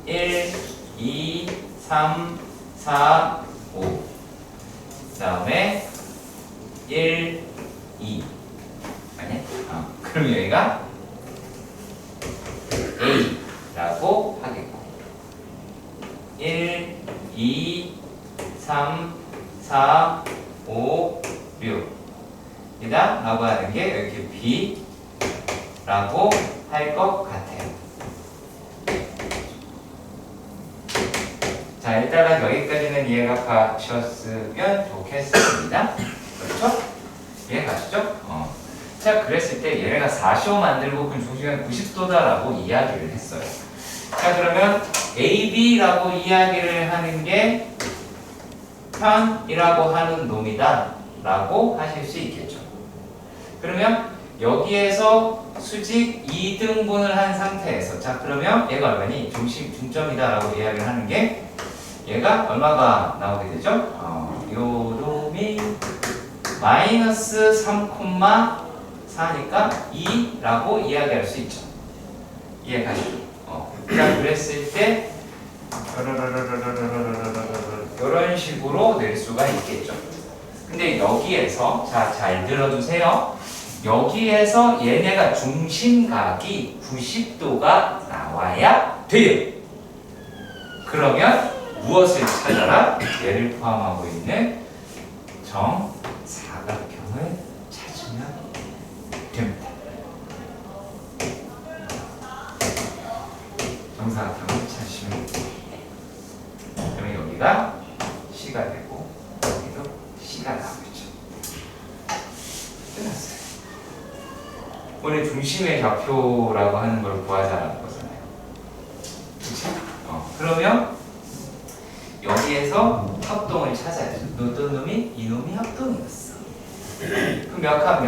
1, 2, 3, 4, 5. 그 다음에 1, 2. 아니? 그럼 여기가 3, 4, 5, 6 이다 라고 하는 게 이렇게 B 라고 할 것 같아요. 자, 일단은 여기까지는 이해가 가셨으면 좋겠습니다. 그렇죠? 이해 가시죠? 자, 그랬을 때 얘네가 4시오 만들고 그 중심은 90도다라고 이야기를 했어요. 자, 그러면 AB라고 이야기를 하는 게 편이라고 하는 놈이다 라고 하실 수 있겠죠. 그러면 여기에서 수직 2등분을 한 상태에서 자, 그러면 얘가 얼마니? 중점이다 라고 이야기를 하는 게 얘가 얼마가 나오게 되죠? 요 놈이 마이너스 3,4니까 2라고 이야기할 수 있죠. 이해 가시죠? 자, 그랬을 때 이런 식으로 낼 수가 있겠죠. 근데 여기에서 자, 잘 들어주세요. 여기에서 얘네가 중심각이 90도가 나와야 돼요. 그러면 무엇을 찾아라? 얘를 포함하고 있는 정사각형을 찾으면 됩니다. 정사각형을 찾으시면 됩니다. 그러면 여기가 C가 되고 여기도 C가 나오겠죠. 끝났어요. 오늘 중심의 좌표라고 하는 걸 구하자는 거잖아요. 그치? 그러면 여기에서 합동을 찾아야죠. 어떤 놈이? 이 놈이 합동이었어. 그럼 몇 칸?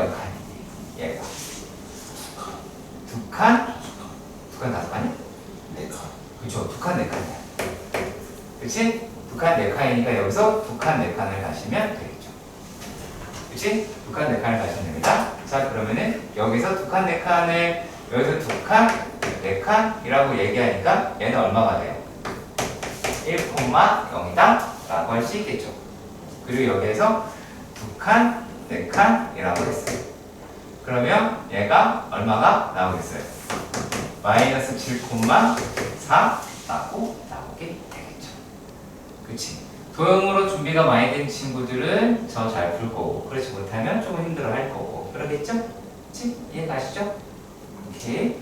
얘가 두 칸? 두 칸 다섯 칸이야? 네 칸. 그쵸, 두 칸, 네 칸이야. 그치? 두 칸, 네 칸이니까 여기서 두 칸, 네 칸을 가시면 되겠죠. 그치? 두 칸, 네 칸을 가시면 됩니다. 자, 그러면은 여기서 두 칸, 네 칸을 여기서 두 칸, 네 칸이라고 얘기하니까 얘는 얼마가 돼요? 1,0이다 라고 할 수 있겠죠. 그리고 여기에서 두 칸, 네 칸이라고 했어요. 그러면 얘가 얼마가 나오겠어요? 마이너스 7,4라고 나오게 되겠죠. 그치? 도형으로 준비가 많이 된 친구들은 저 잘 풀 거고, 그렇지 못하면 조금 힘들어 할 거고, 그러겠죠? 그치? 이해 가시죠? 오케이.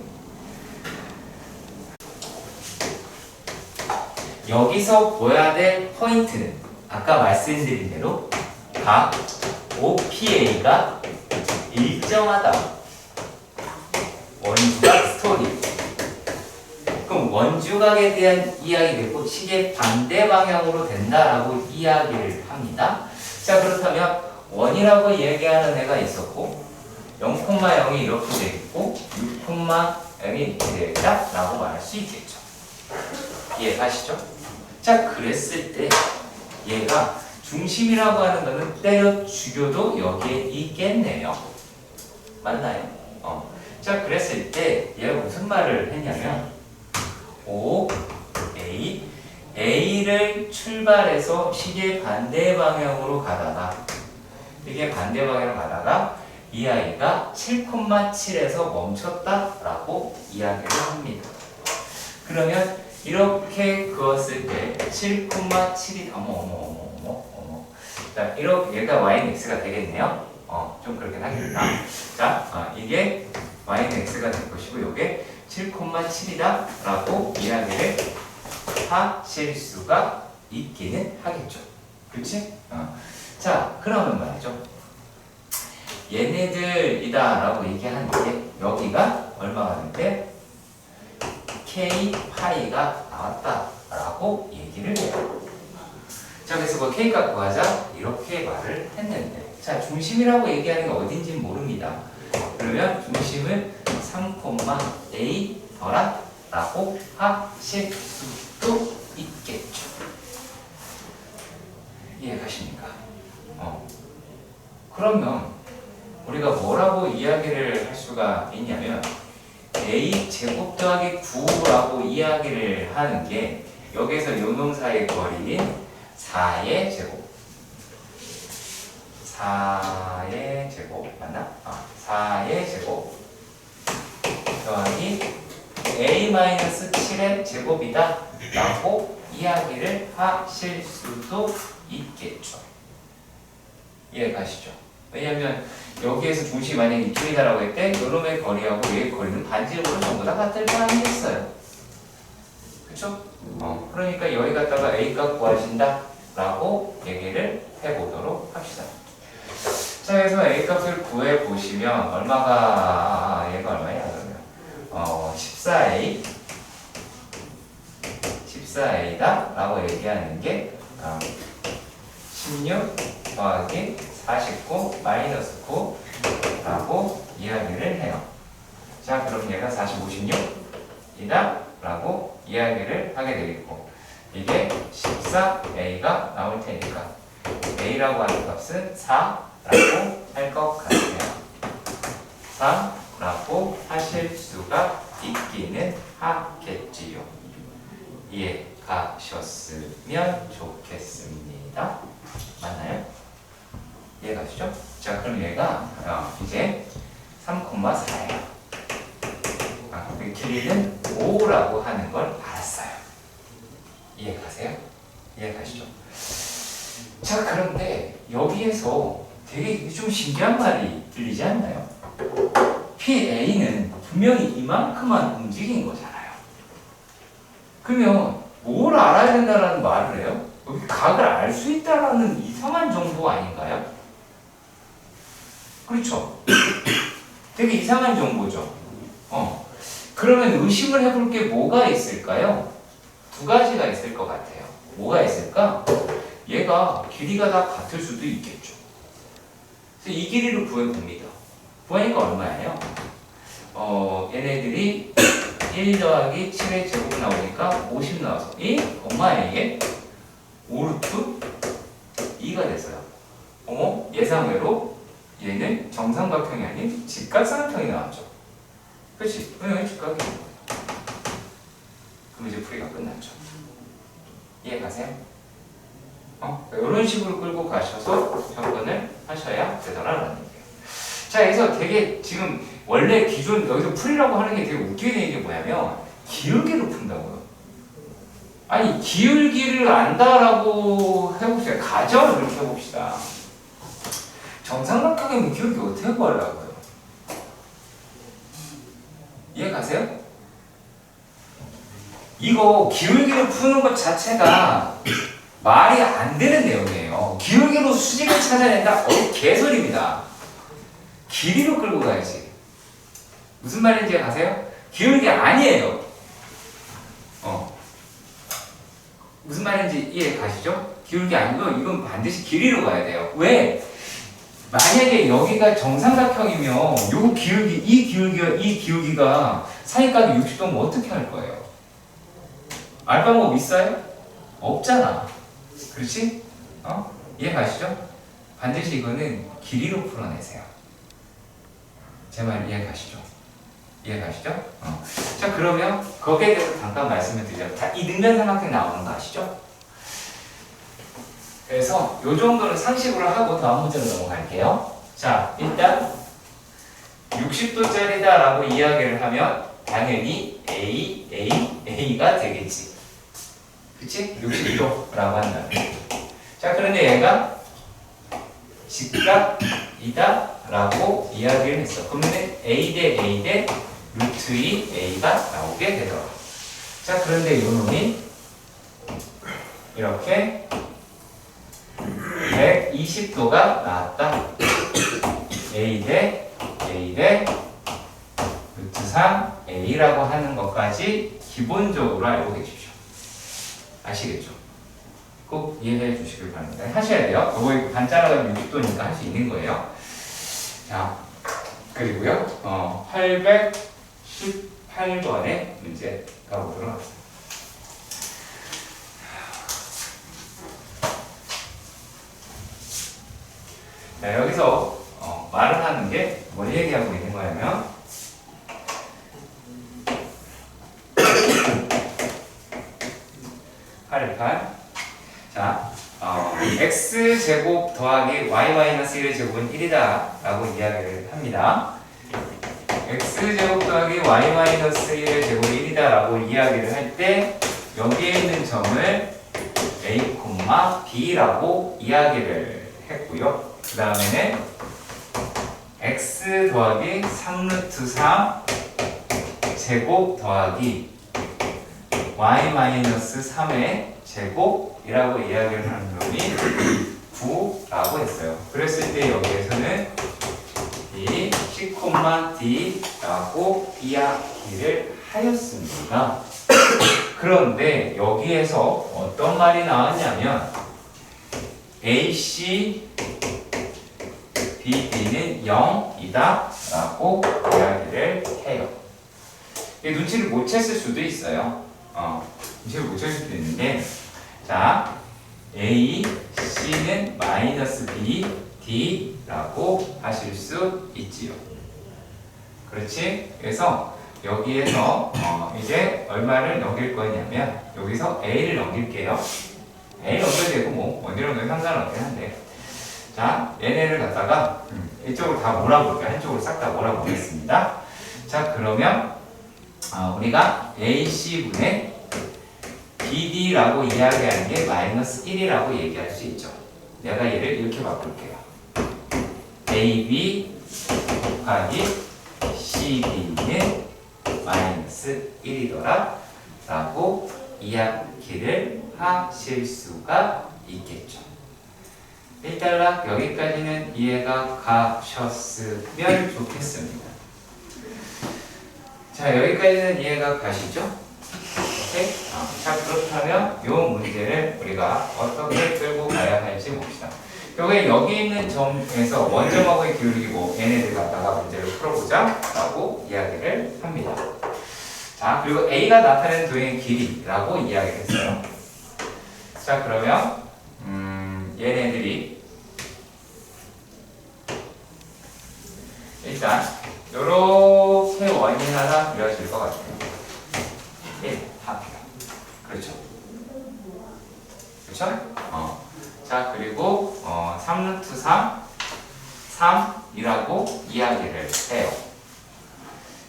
여기서 보여야 될 포인트는 아까 말씀드린 대로 각 OPA가 일정하다. 원주각 스토리. 그럼 원주각에 대한 이야기겠고 식의 반대 방향으로 된다라고 이야기를 합니다. 자, 그렇다면 원이라고 얘기하는 애가 있었고 0,0이 이렇게 돼 있고 6,0이 이렇게 되어 있다라고 말할 수 있겠죠. 이해가시죠? 자, 그랬을 때 얘가 중심이라고 하는 거는 때려 죽여도 여기에 있겠네요. 맞나요? 자, 그랬을 때 얘가 무슨 말을 했냐면 O, A, A를 출발해서 시계 반대 방향으로 가다가 이게 반대 방향으로 가다가 이 아이가 7,7에서 멈췄다라고 이야기를 합니다. 그러면 이렇게 그었을 때 7,7이 어머. 자, 이렇게 얘가 y는 x가 되겠네요. 좀 그렇긴 하겠다. 자, 이게 y는 x가 될 것이고 이게 7,7이다 라고 이야기를 하실 수가 있기는 하겠죠. 그렇지? 자, 그러면 말이죠. 얘네들이다 라고 얘기하는 게 여기가 얼마가 되는데 K 파이가 나왔다 라고 얘기를 해요. 자, 그래서 뭐 K 값 구하자 이렇게 말을 했는데 자, 중심이라고 얘기하는 게 어딘지 모릅니다. 그러면 중심은 3,A 더라 라고 하실 수도 있겠죠. 이해가십니까? 그러면 우리가 뭐라고 이야기를 할 수가 있냐면 A 제곱 더하기 9라고 이야기를 하는 게 여기에서 요놈 사이의 거리인 4의 제곱 4의 제곱 맞나? 4의 제곱 더하기 A-7의 제곱이다 라고 이야기를 하실 수도 있겠죠. 이해가시죠? 왜냐면 여기에서 중심이 만약에 이쪽이다라고 할 때 요놈의 거리하고 얘의 거리는 반지름으로 전부 다 같을 거 아니겠어요? 그쵸? 그러니까 여기 갖다가 A값 구하신다 라고 얘기를 해보도록 합시다. 자, 그래서 A값을 구해보시면 얼마가 얘가 얼마야 그러면 14A다 라고 얘기하는 게 16 더하기 49 마이너스 9 라고 이야기를 해요. 자, 그럼 얘가 45, 16이다 라고 이야기를 하게 되겠고, 이게 14A가 나올 테니까 A라고 하는 값은 4라고 할 것 같아요. 4라고 하실 수가 있기는 하겠지요. 이해가셨으면 좋겠습니다. 맞나요? 이해가시죠? 자, 그럼 얘가 이제 3,4예요. 그 길이는 5라고 하는 걸 알았어요. 이해가세요? 이해가시죠? 자, 그런데 여기에서 되게 좀 신기한 말이 들리지 않나요? PA는 분명히 이만큼만 움직인 거잖아요. 그러면 뭘 알아야 된다는 말을 해요? 여기 각을 알 수 있다라는 이상한 정보 아닌가요? 그렇죠? 되게 이상한 정보죠. 그러면 의심을 해볼 게 뭐가 있을까요? 두 가지가 있을 것 같아요. 뭐가 있을까? 얘가 길이가 다 같을 수도 있겠죠. 그래서 이 길이를 구해봅니다. 구하니까 얼마예요? 얘네들이 1 더하기 7의 제곱 나오니까 50 나와서 엄마에게 5루트 2가 됐어요. 예상외로 얘는 정삼각형이 아닌 직각삼각형이 나왔죠. 그렇지? 왜 직각이? 그럼 이제 풀이가 끝났죠. 이해가세요? 이런 식으로 끌고 가셔서 접근을 하셔야 되더라라는 얘기예요. 자, 그래서 되게 지금 원래 기존 여기서 풀이라고 하는 게 되게 웃기게 되는 게 뭐냐면 기울기로 푼다고요. 아니, 기울기를 안다라고 해봅시다. 가정을 이렇게 해봅시다. 정삼각형이면 기울기 어떻게 구하려고요? 이해가세요? 이거 기울기를 푸는 것 자체가 말이 안 되는 내용이에요. 기울기로 수직을 찾아낸다? 개소리입니다. 길이로 끌고 가야지. 무슨 말인지 아세요? 기울기 아니에요. 무슨 말인지 이해 가시죠? 기울기 아니고 이건 반드시 길이로 가야 돼요. 왜? 만약에 여기가 정삼각형이면 요 기울기, 이 기울기가 사이값이 60도면 어떻게 할 거예요? 알 방법 있어요? 없잖아. 그렇지? 이해 가시죠? 반드시 이거는 길이로 풀어내세요. 제 말 이해 가시죠? 이해 가시죠? 자, 그러면 거기에 대해서 잠깐 말씀을 드리자면 자, 이 능면 삼각형 나오는 거 아시죠? 그래서 요 정도는 상식으로 하고 다음 문제로 넘어갈게요. 자, 일단 60도짜리다 라고 이야기를 하면 당연히 A가 되겠지. 그치? 60도라고 한다면. 자, 그런데 얘가 직각이다 라고 이야기를 했어. 그러면 A 대 루트 2 A가 나오게 되더라. 자, 그런데 이 놈이 이렇게 120도가 나왔다. A 대 루트 3 A라고 하는 것까지 기본적으로 알고 계십시오. 아시겠죠? 꼭 이해해 주시길 바랍니다. 하셔야 돼요. 이거 반자라가 60도니까 할 수 있는 거예요. 자, 그리고요. 818번의 문제 가보도록 하겠습니다. 자, 여기서 말을 하는 게 뭘 얘기하고 있는 거냐면 자, x제곱 더하기 y-1의 제곱은 1이다 라고 이야기를 합니다. x제곱 더하기 y-1의 제곱이 1이다 라고 이야기를 할 때 여기에 있는 점을 A, B라고 이야기를 했고요. 그 다음에는 x 더하기 3루트 3 제곱 더하기 y-3의 제곱이라고 이야기를 하는 놈이 9라고 했어요. 그랬을 때 여기에서는 이 C, D라고 이야기를 하였습니다. 그런데 여기에서 어떤 말이 나왔냐면 AC, BD는 0이다 라고 이야기를 해요. 눈치를 못 챘을 수도 있어요. 눈치를 못 챘을 수도 있는데, 자, A, C는 마이너스 B, D라고 하실 수 있지요. 그렇지? 그래서 여기에서 이제 얼마를 넘길 거냐면 여기서 A를 넘길게요. A를 넘겨도 되고 뭐 어디로 넘겨도 상관없긴 한데, 자, 얘네를 갖다가 이쪽으로 다 몰아볼게요. 한쪽으로 싹 다 몰아보겠습니다. 자, 그러면 우리가 AC분의 BD라고 이야기하는 게 마이너스 1이라고 얘기할 수 있죠. 내가 얘를 이렇게 바꿀게요. AB 곱하기 CB는 마이너스 1이더라 라고 이야기를 하실 수가 있겠죠. 일단락 여기까지는 이해가 가셨으면 좋겠습니다. 자, 여기까지는 이해가 가시죠? 오케이? 자, 그렇다면 이 문제를 우리가 어떻게 끌고 가야 할지 봅시다. 여기 있는 점에서 원점하고의 기울기고 얘네들 갖다가 문제를 풀어보자 라고 이야기를 합니다. 자, 그리고 A가 나타내는 도형의 길이라고 이야기를 했어요. 자, 그러면 얘네들이 일단 요렇게 원이 하나 그려질 것 같아요. 1, 합니다. 그렇죠? 그렇죠? 자, 그리고 3루트 3, 3이라고 이야기를 해요.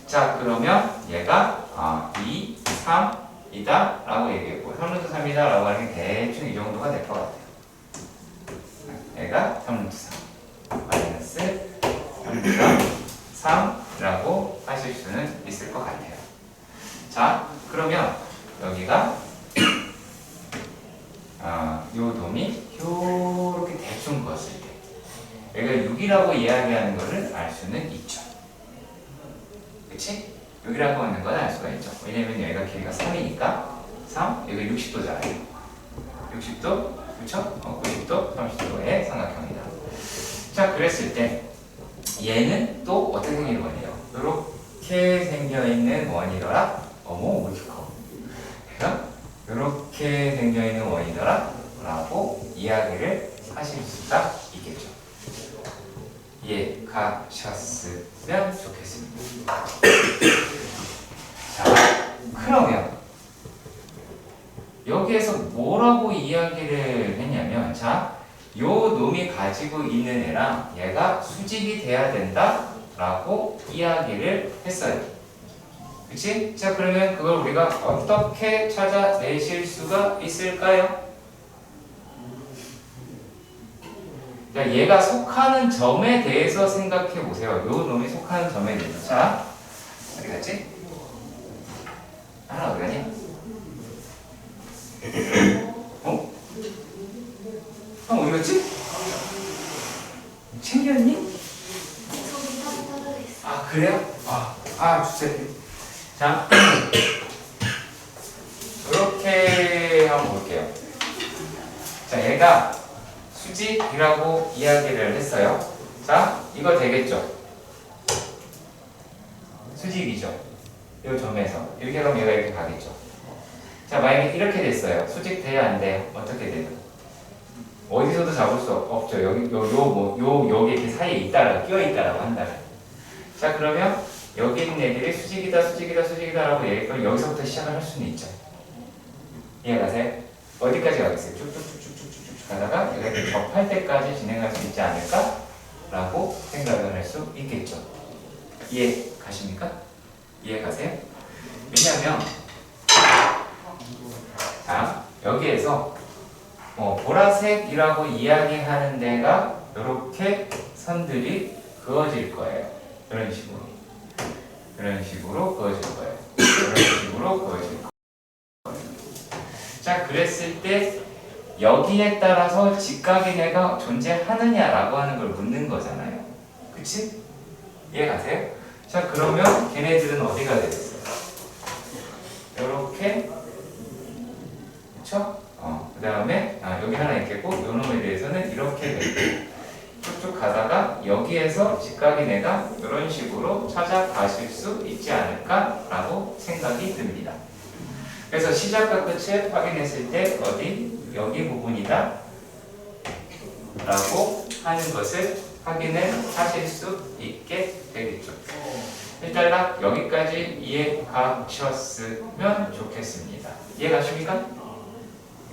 자, 그러면 얘가 2, 3이다 라고 얘기했고 3루트 3이다 라고 하는 게 대충 이 정도가 될 것 같아요. 얘가 3루트 3 마이너스 3루트 3이라고 하실 수는 있을 것 같아요. 자, 그러면 여기가 요 놈이 요렇게 대충 그었을 때 얘가 6이라고 이야기하는 것을 알 수는 있죠. 그치? 6이라고 하는 건 알 수가 있죠. 왜냐면 여기가 길이가 3이니까 3, 여기가 60도잖아요. 60도, 그쵸? 90도, 30도의 삼각형이다. 자, 그랬을 때 얘는 또 어떻게 생긴 원이에요? 이렇게 생겨있는 원이더라. 어머, 왜 이렇게 커? 그러니까 이렇게 생겨있는 원이더라 라고 이야기를 하실 수가 있겠죠. 이해가셨으면 좋겠습니다. 자, 그러면 여기에서 뭐라고 이야기를 했냐면, 자, 요 놈이 가지고 있는 애랑 얘가 수직이 돼야 된다 라고 이야기를 했어요. 그치? 자, 그러면 그걸 우리가 어떻게 찾아내실 수가 있을까요? 자, 얘가 속하는 점에 대해서 생각해 보세요. 요 놈이 속하는 점에 대해서. 자, 어디 갔지? 하나 어디 가냐? 형 어디 갔지? 챙겼니? 아, 그래요? 주세요. 자, 이렇게 한번 볼게요. 자, 얘가 수직이라고 이야기를 했어요. 자, 이거 되겠죠? 수직이죠? 이 점에서 이렇게 하면 얘가 이렇게 가겠죠? 자, 만약에 이렇게 됐어요. 수직 돼야 안 돼요? 어떻게 돼요? 어디서도 잡을 수 없죠. 여기 이렇게 사이에 있다라고 끼어 있다라고 한다면. 자, 그러면 여기 있는 애들이 수직이다라고 얘기하면 여기서부터 시작을 할 수는 있죠. 이해가세요? 어디까지 가겠어요? 쭉쭉쭉쭉쭉쭉 가다가 얘가 이렇게 접할 때까지 진행할 수 있지 않을까라고 생각을 할 수 있겠죠. 이해 가십니까? 이해 가세요? 왜냐하면 자, 여기에서 보라색이라고 이야기하는 데가 이렇게 선들이 그어질 거예요. 이런 식으로. 이런 식으로 그어질 거예요. 이런 식으로 그어질 거예요. 자, 그랬을 때 여기에 따라서 직각인애가 존재하느냐라고 하는 걸 묻는 거잖아요. 그치? 이해 가세요? 자, 그러면 걔네들은 어디가 되겠어요? 이렇게, 그쵸? 그 다음에 여기 하나 있겠고 요 놈에 대해서는 이렇게 되고 쭉쭉 가다가 여기에서 직각인애가 이런 식으로 찾아가실 수 있지 않을까라고 생각이 듭니다. 그래서 시작과 끝을 확인했을 때 어디? 여기 부분이다 라고 하는 것을 확인을 하실 수 있게 되겠죠. 일단 여기까지 이해 가셨으면 좋겠습니다. 이해 가십니까?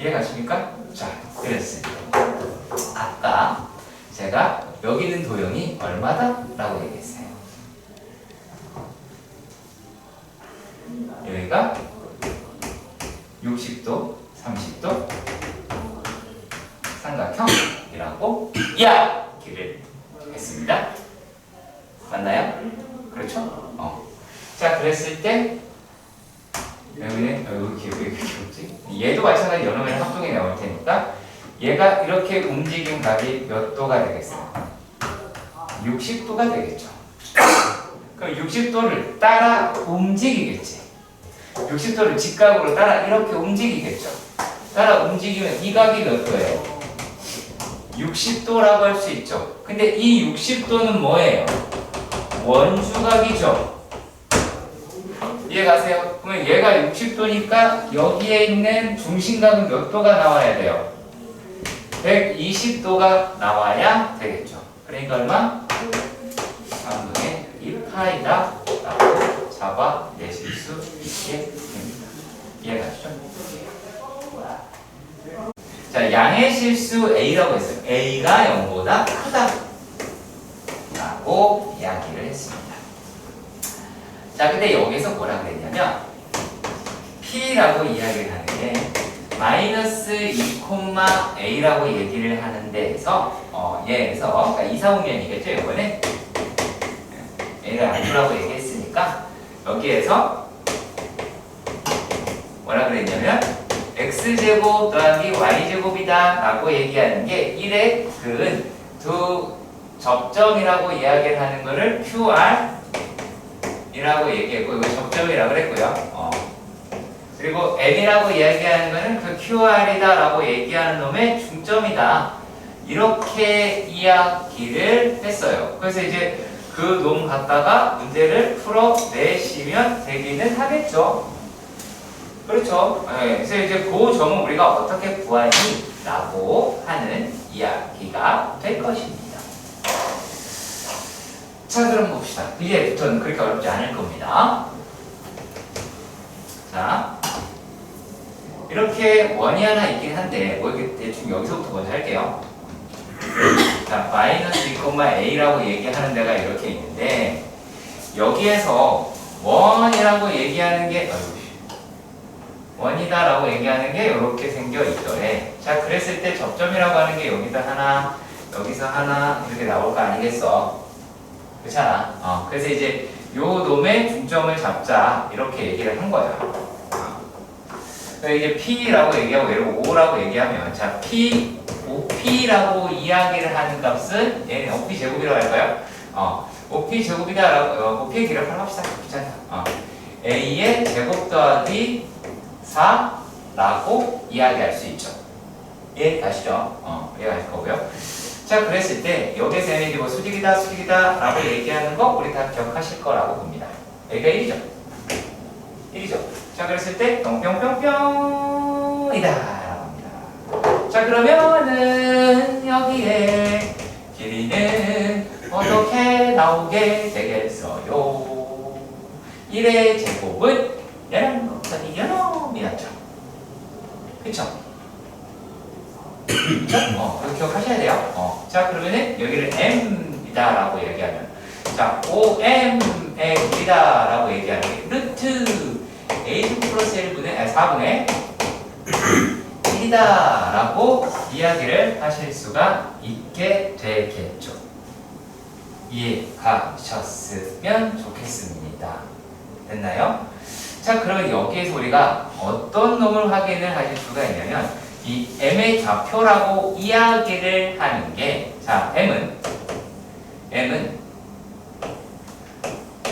이해 가십니까? 자, 그랬습니다. 아까 제가 여기 있는 도형이 얼마다? 라고 얘기했어요. 여기가 60도, 30도 삼각형이라고 이야기를 했습니다. 맞나요? 그렇죠? 자, 그랬을 때 여기는 여기 왜 귀엽지? 얘도 마찬가지 여러 개 합동이 나올 테니까 얘가 이렇게 움직인 각이 몇 도가 되겠어요? 60도가 되겠죠. 그럼 60도를 따라 움직이겠지. 60도를 직각으로 따라 이렇게 움직이겠죠. 따라 움직이면 이 각이 몇 도예요? 60도라고 할 수 있죠. 근데 이 60도는 뭐예요? 원주각이죠. 이해 가세요? 그러면 얘가 60도니까 여기에 있는 중심각은 몇 도가 나와야 돼요? 120도가 나와야 되겠죠. 그러니까 얼마? 3분의 2파이다 라고 잡아내실 수 있게 됩니다. 이해가시죠? 자, 양의 실수 A라고 했어요. A가 0보다 크다 라고 이야기를 했습니다. 자, 근데 여기서 뭐라 그랬냐면 P라고 이야기를 하는 게 마이너스 2,A라고 얘기를 하는 데에서 얘에서 그러니까 이사분면이겠죠, 이번에 A를 안 주라고 얘기했으니까 여기에서 뭐라 그랬냐면 x제곱 더하기 y제곱이다 라고 얘기하는 게 1의 그 두 접점이라고 이야기를 하는 거를 QR 이라고 얘기했고 이거 접점이라고 그랬고요. 그리고 M이라고 이야기하는 거는 그 QR이다 라고 얘기하는 놈의 중점이다 이렇게 이야기를 했어요. 그래서 이제 그 놈 갖다가 문제를 풀어내시면 되기는 하겠죠. 그렇죠. 그래서 이제 그 점은 우리가 어떻게 구하니? 라고 하는 이야기가 될 것입니다. 자, 그럼 봅시다. 이제부터는 그렇게 어렵지 않을 겁니다. 자, 이렇게 원이 하나 있긴 한데 뭐 이렇게 대충 여기서부터 먼저 할게요. 자, 마이너스 2,A라고 얘기하는 데가 이렇게 있는데 여기에서 원이라고 얘기하는 게 원이다 라고 얘기하는 게 이렇게 생겨 있더래. 자, 그랬을 때 접점이라고 하는 게 여기다 하나 여기서 하나 이렇게 나올 거 아니겠어? 그렇잖아. 그래서 이제 요 놈의 중점을 잡자 이렇게 얘기를 한 거야. 이제 P라고 얘기하고 얘를 O라고 얘기하면 자 P, OP라고 이야기를 하는 값은 얘는 OP 제곱이라고 할까요? OP 제곱이다라고 OP의 기록을 합시다. 괜찮다. A의 제곱 더하기 4라고 이야기할 수 있죠. 예, 아시죠? 이해하실 거고요. 자, 그랬을 때 여기서 얘네들이 뭐 수직이다 라고 얘기하는 거 우리 다 기억하실 거라고 봅니다. 여기가 1이죠. 1이죠. 자, 그랬을 때 뿅뿅뿅뿅이다 라고 합니다. 자, 그러면은 여기에 길이는 어떻게 나오게 되겠어요? 1의 제곱은 얘는 곱하기 요놈이었죠. 그쵸? 그거 기억하셔야 돼요. 자, 그러면은 여기를 m이다 라고 얘기하면 자, 5m의 길이다 라고 얘기하는 게 루트 a 제곱 플러스 1분의 4분의 1이다 놈이다 라고 이야기를 하실 수가 있게 되겠죠. 이해가셨으면 좋겠습니다. 됐나요? 자, 그러면 여기에서 우리가 어떤 놈을 확인을 하실 수가 있냐면 이 m의 좌표라고 이야기를 하는 게, 자, m은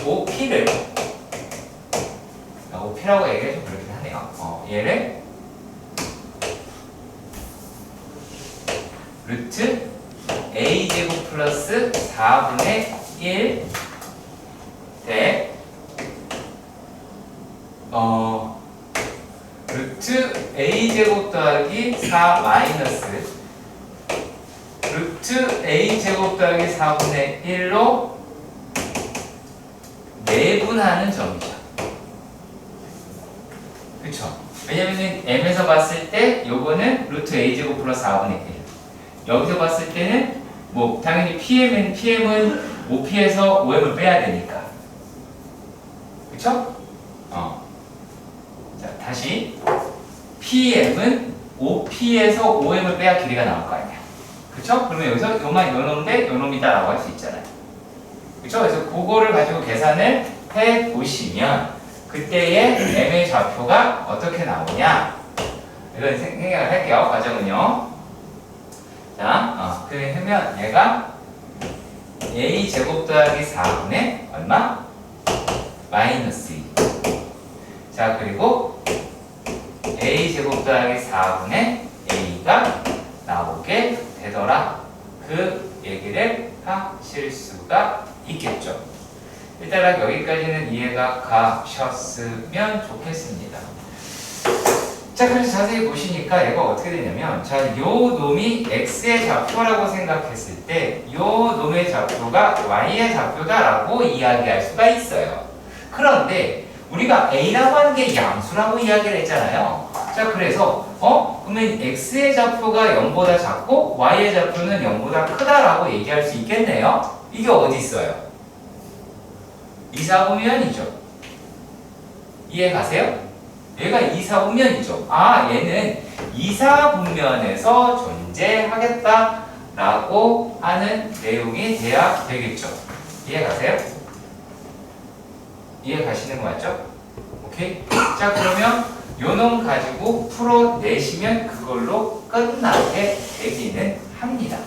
OP를 OP라고 얘기해 좀 그렇긴 하네요. 얘를 루트 a제곱 플러스 4분의 1 대 루트 a제곱 더하기 4 마이너스 루트 a제곱 더하기 4분의 1로 내분하는 점이죠. 그쵸? 왜냐면은 m에서 봤을 때 요거는 루트 a제곱 플러스 4분의 1, 여기서 봤을 때는 뭐 당연히 PM은 OP에서 OM을 빼야 되니까, 그쵸? 자, 다시 PM은 OP에서 OM을 빼야 길이가 나올 거 아니야, 그쵸? 그러면 여기서 요만 요놈인데 요놈이다 라고 할 수 있잖아요, 그쵸? 그래서 그거를 가지고 계산을 해 보시면 그때의 m의 좌표가 어떻게 나오냐, 이런 생각을 할게요. 과정은요. 자, 그러면 얘가 a 제곱 더하기 4분의 얼마? 마이너스 2. 자, 그리고 a 제곱 더하기 4분의 a가 나오게 되더라. 그 얘기를 하실 수가 있겠죠. 일단 여기까지는 이해가 가셨으면 좋겠습니다. 자, 그래서 자세히 보시니까 얘가 어떻게 되냐면, 자, 요 놈이 x의 좌표라고 생각했을 때 요 놈의 좌표가 y의 좌표다라고 이야기할 수가 있어요. 그런데 우리가 a라고 하는 게 양수라고 이야기를 했잖아요. 자, 그래서 그러면 x의 좌표가 0보다 작고 y의 좌표는 0보다 크다라고 얘기할 수 있겠네요. 이게 어디 있어요? 이사분면이죠. 이해 가세요? 얘가 이사분면이죠. 아, 얘는 이사분면에서 존재하겠다라고 하는 내용이 돼야 되겠죠. 이해 가세요? 이해 가시는 거 맞죠? 오케이? 자, 그러면 요놈 가지고 풀어내시면 그걸로 끝나게 되기는 합니다.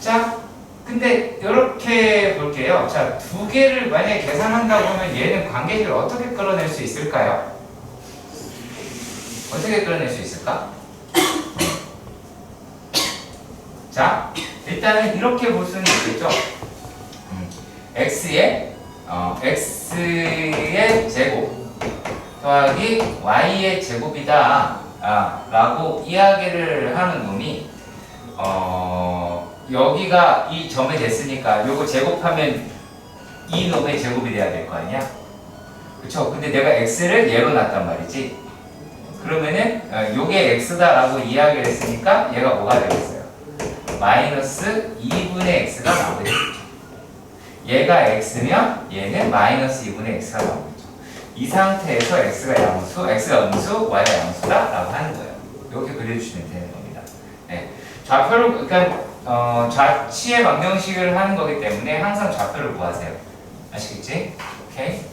자, 근데 이렇게 볼게요. 자, 두 개를 만약에 계산한다고 하면 얘는 관계식을 어떻게 끌어낼 수 있을까요? 어떻게 끌어낼 수 있을까? 자, 일단은 이렇게 볼 수는 있겠죠. x의 제곱 더하기 y의 제곱이다 라고 이야기를 하는 놈이 여기가 이 점이 됐으니까 요거 제곱하면 이 놈의 제곱이 돼야 될 거 아니야? 그쵸? 근데 내가 x를 얘로 놨단 말이지. 그러면은 요게 x다라고 이야기를 했으니까 얘가 뭐가 되겠어요? 마이너스 2분의 x가 나오겠죠. 얘가 x면 얘는 마이너스 2분의 x가 나오겠죠. 이 상태에서 x가 음수, y가 양수다 라고 하는 거예요. 이렇게 그려주시면 되는 겁니다. 네. 좌표를, 그러니까 좌치의 방정식을 하는 거기 때문에 항상 좌표를 구하세요. 아시겠지? 오케이?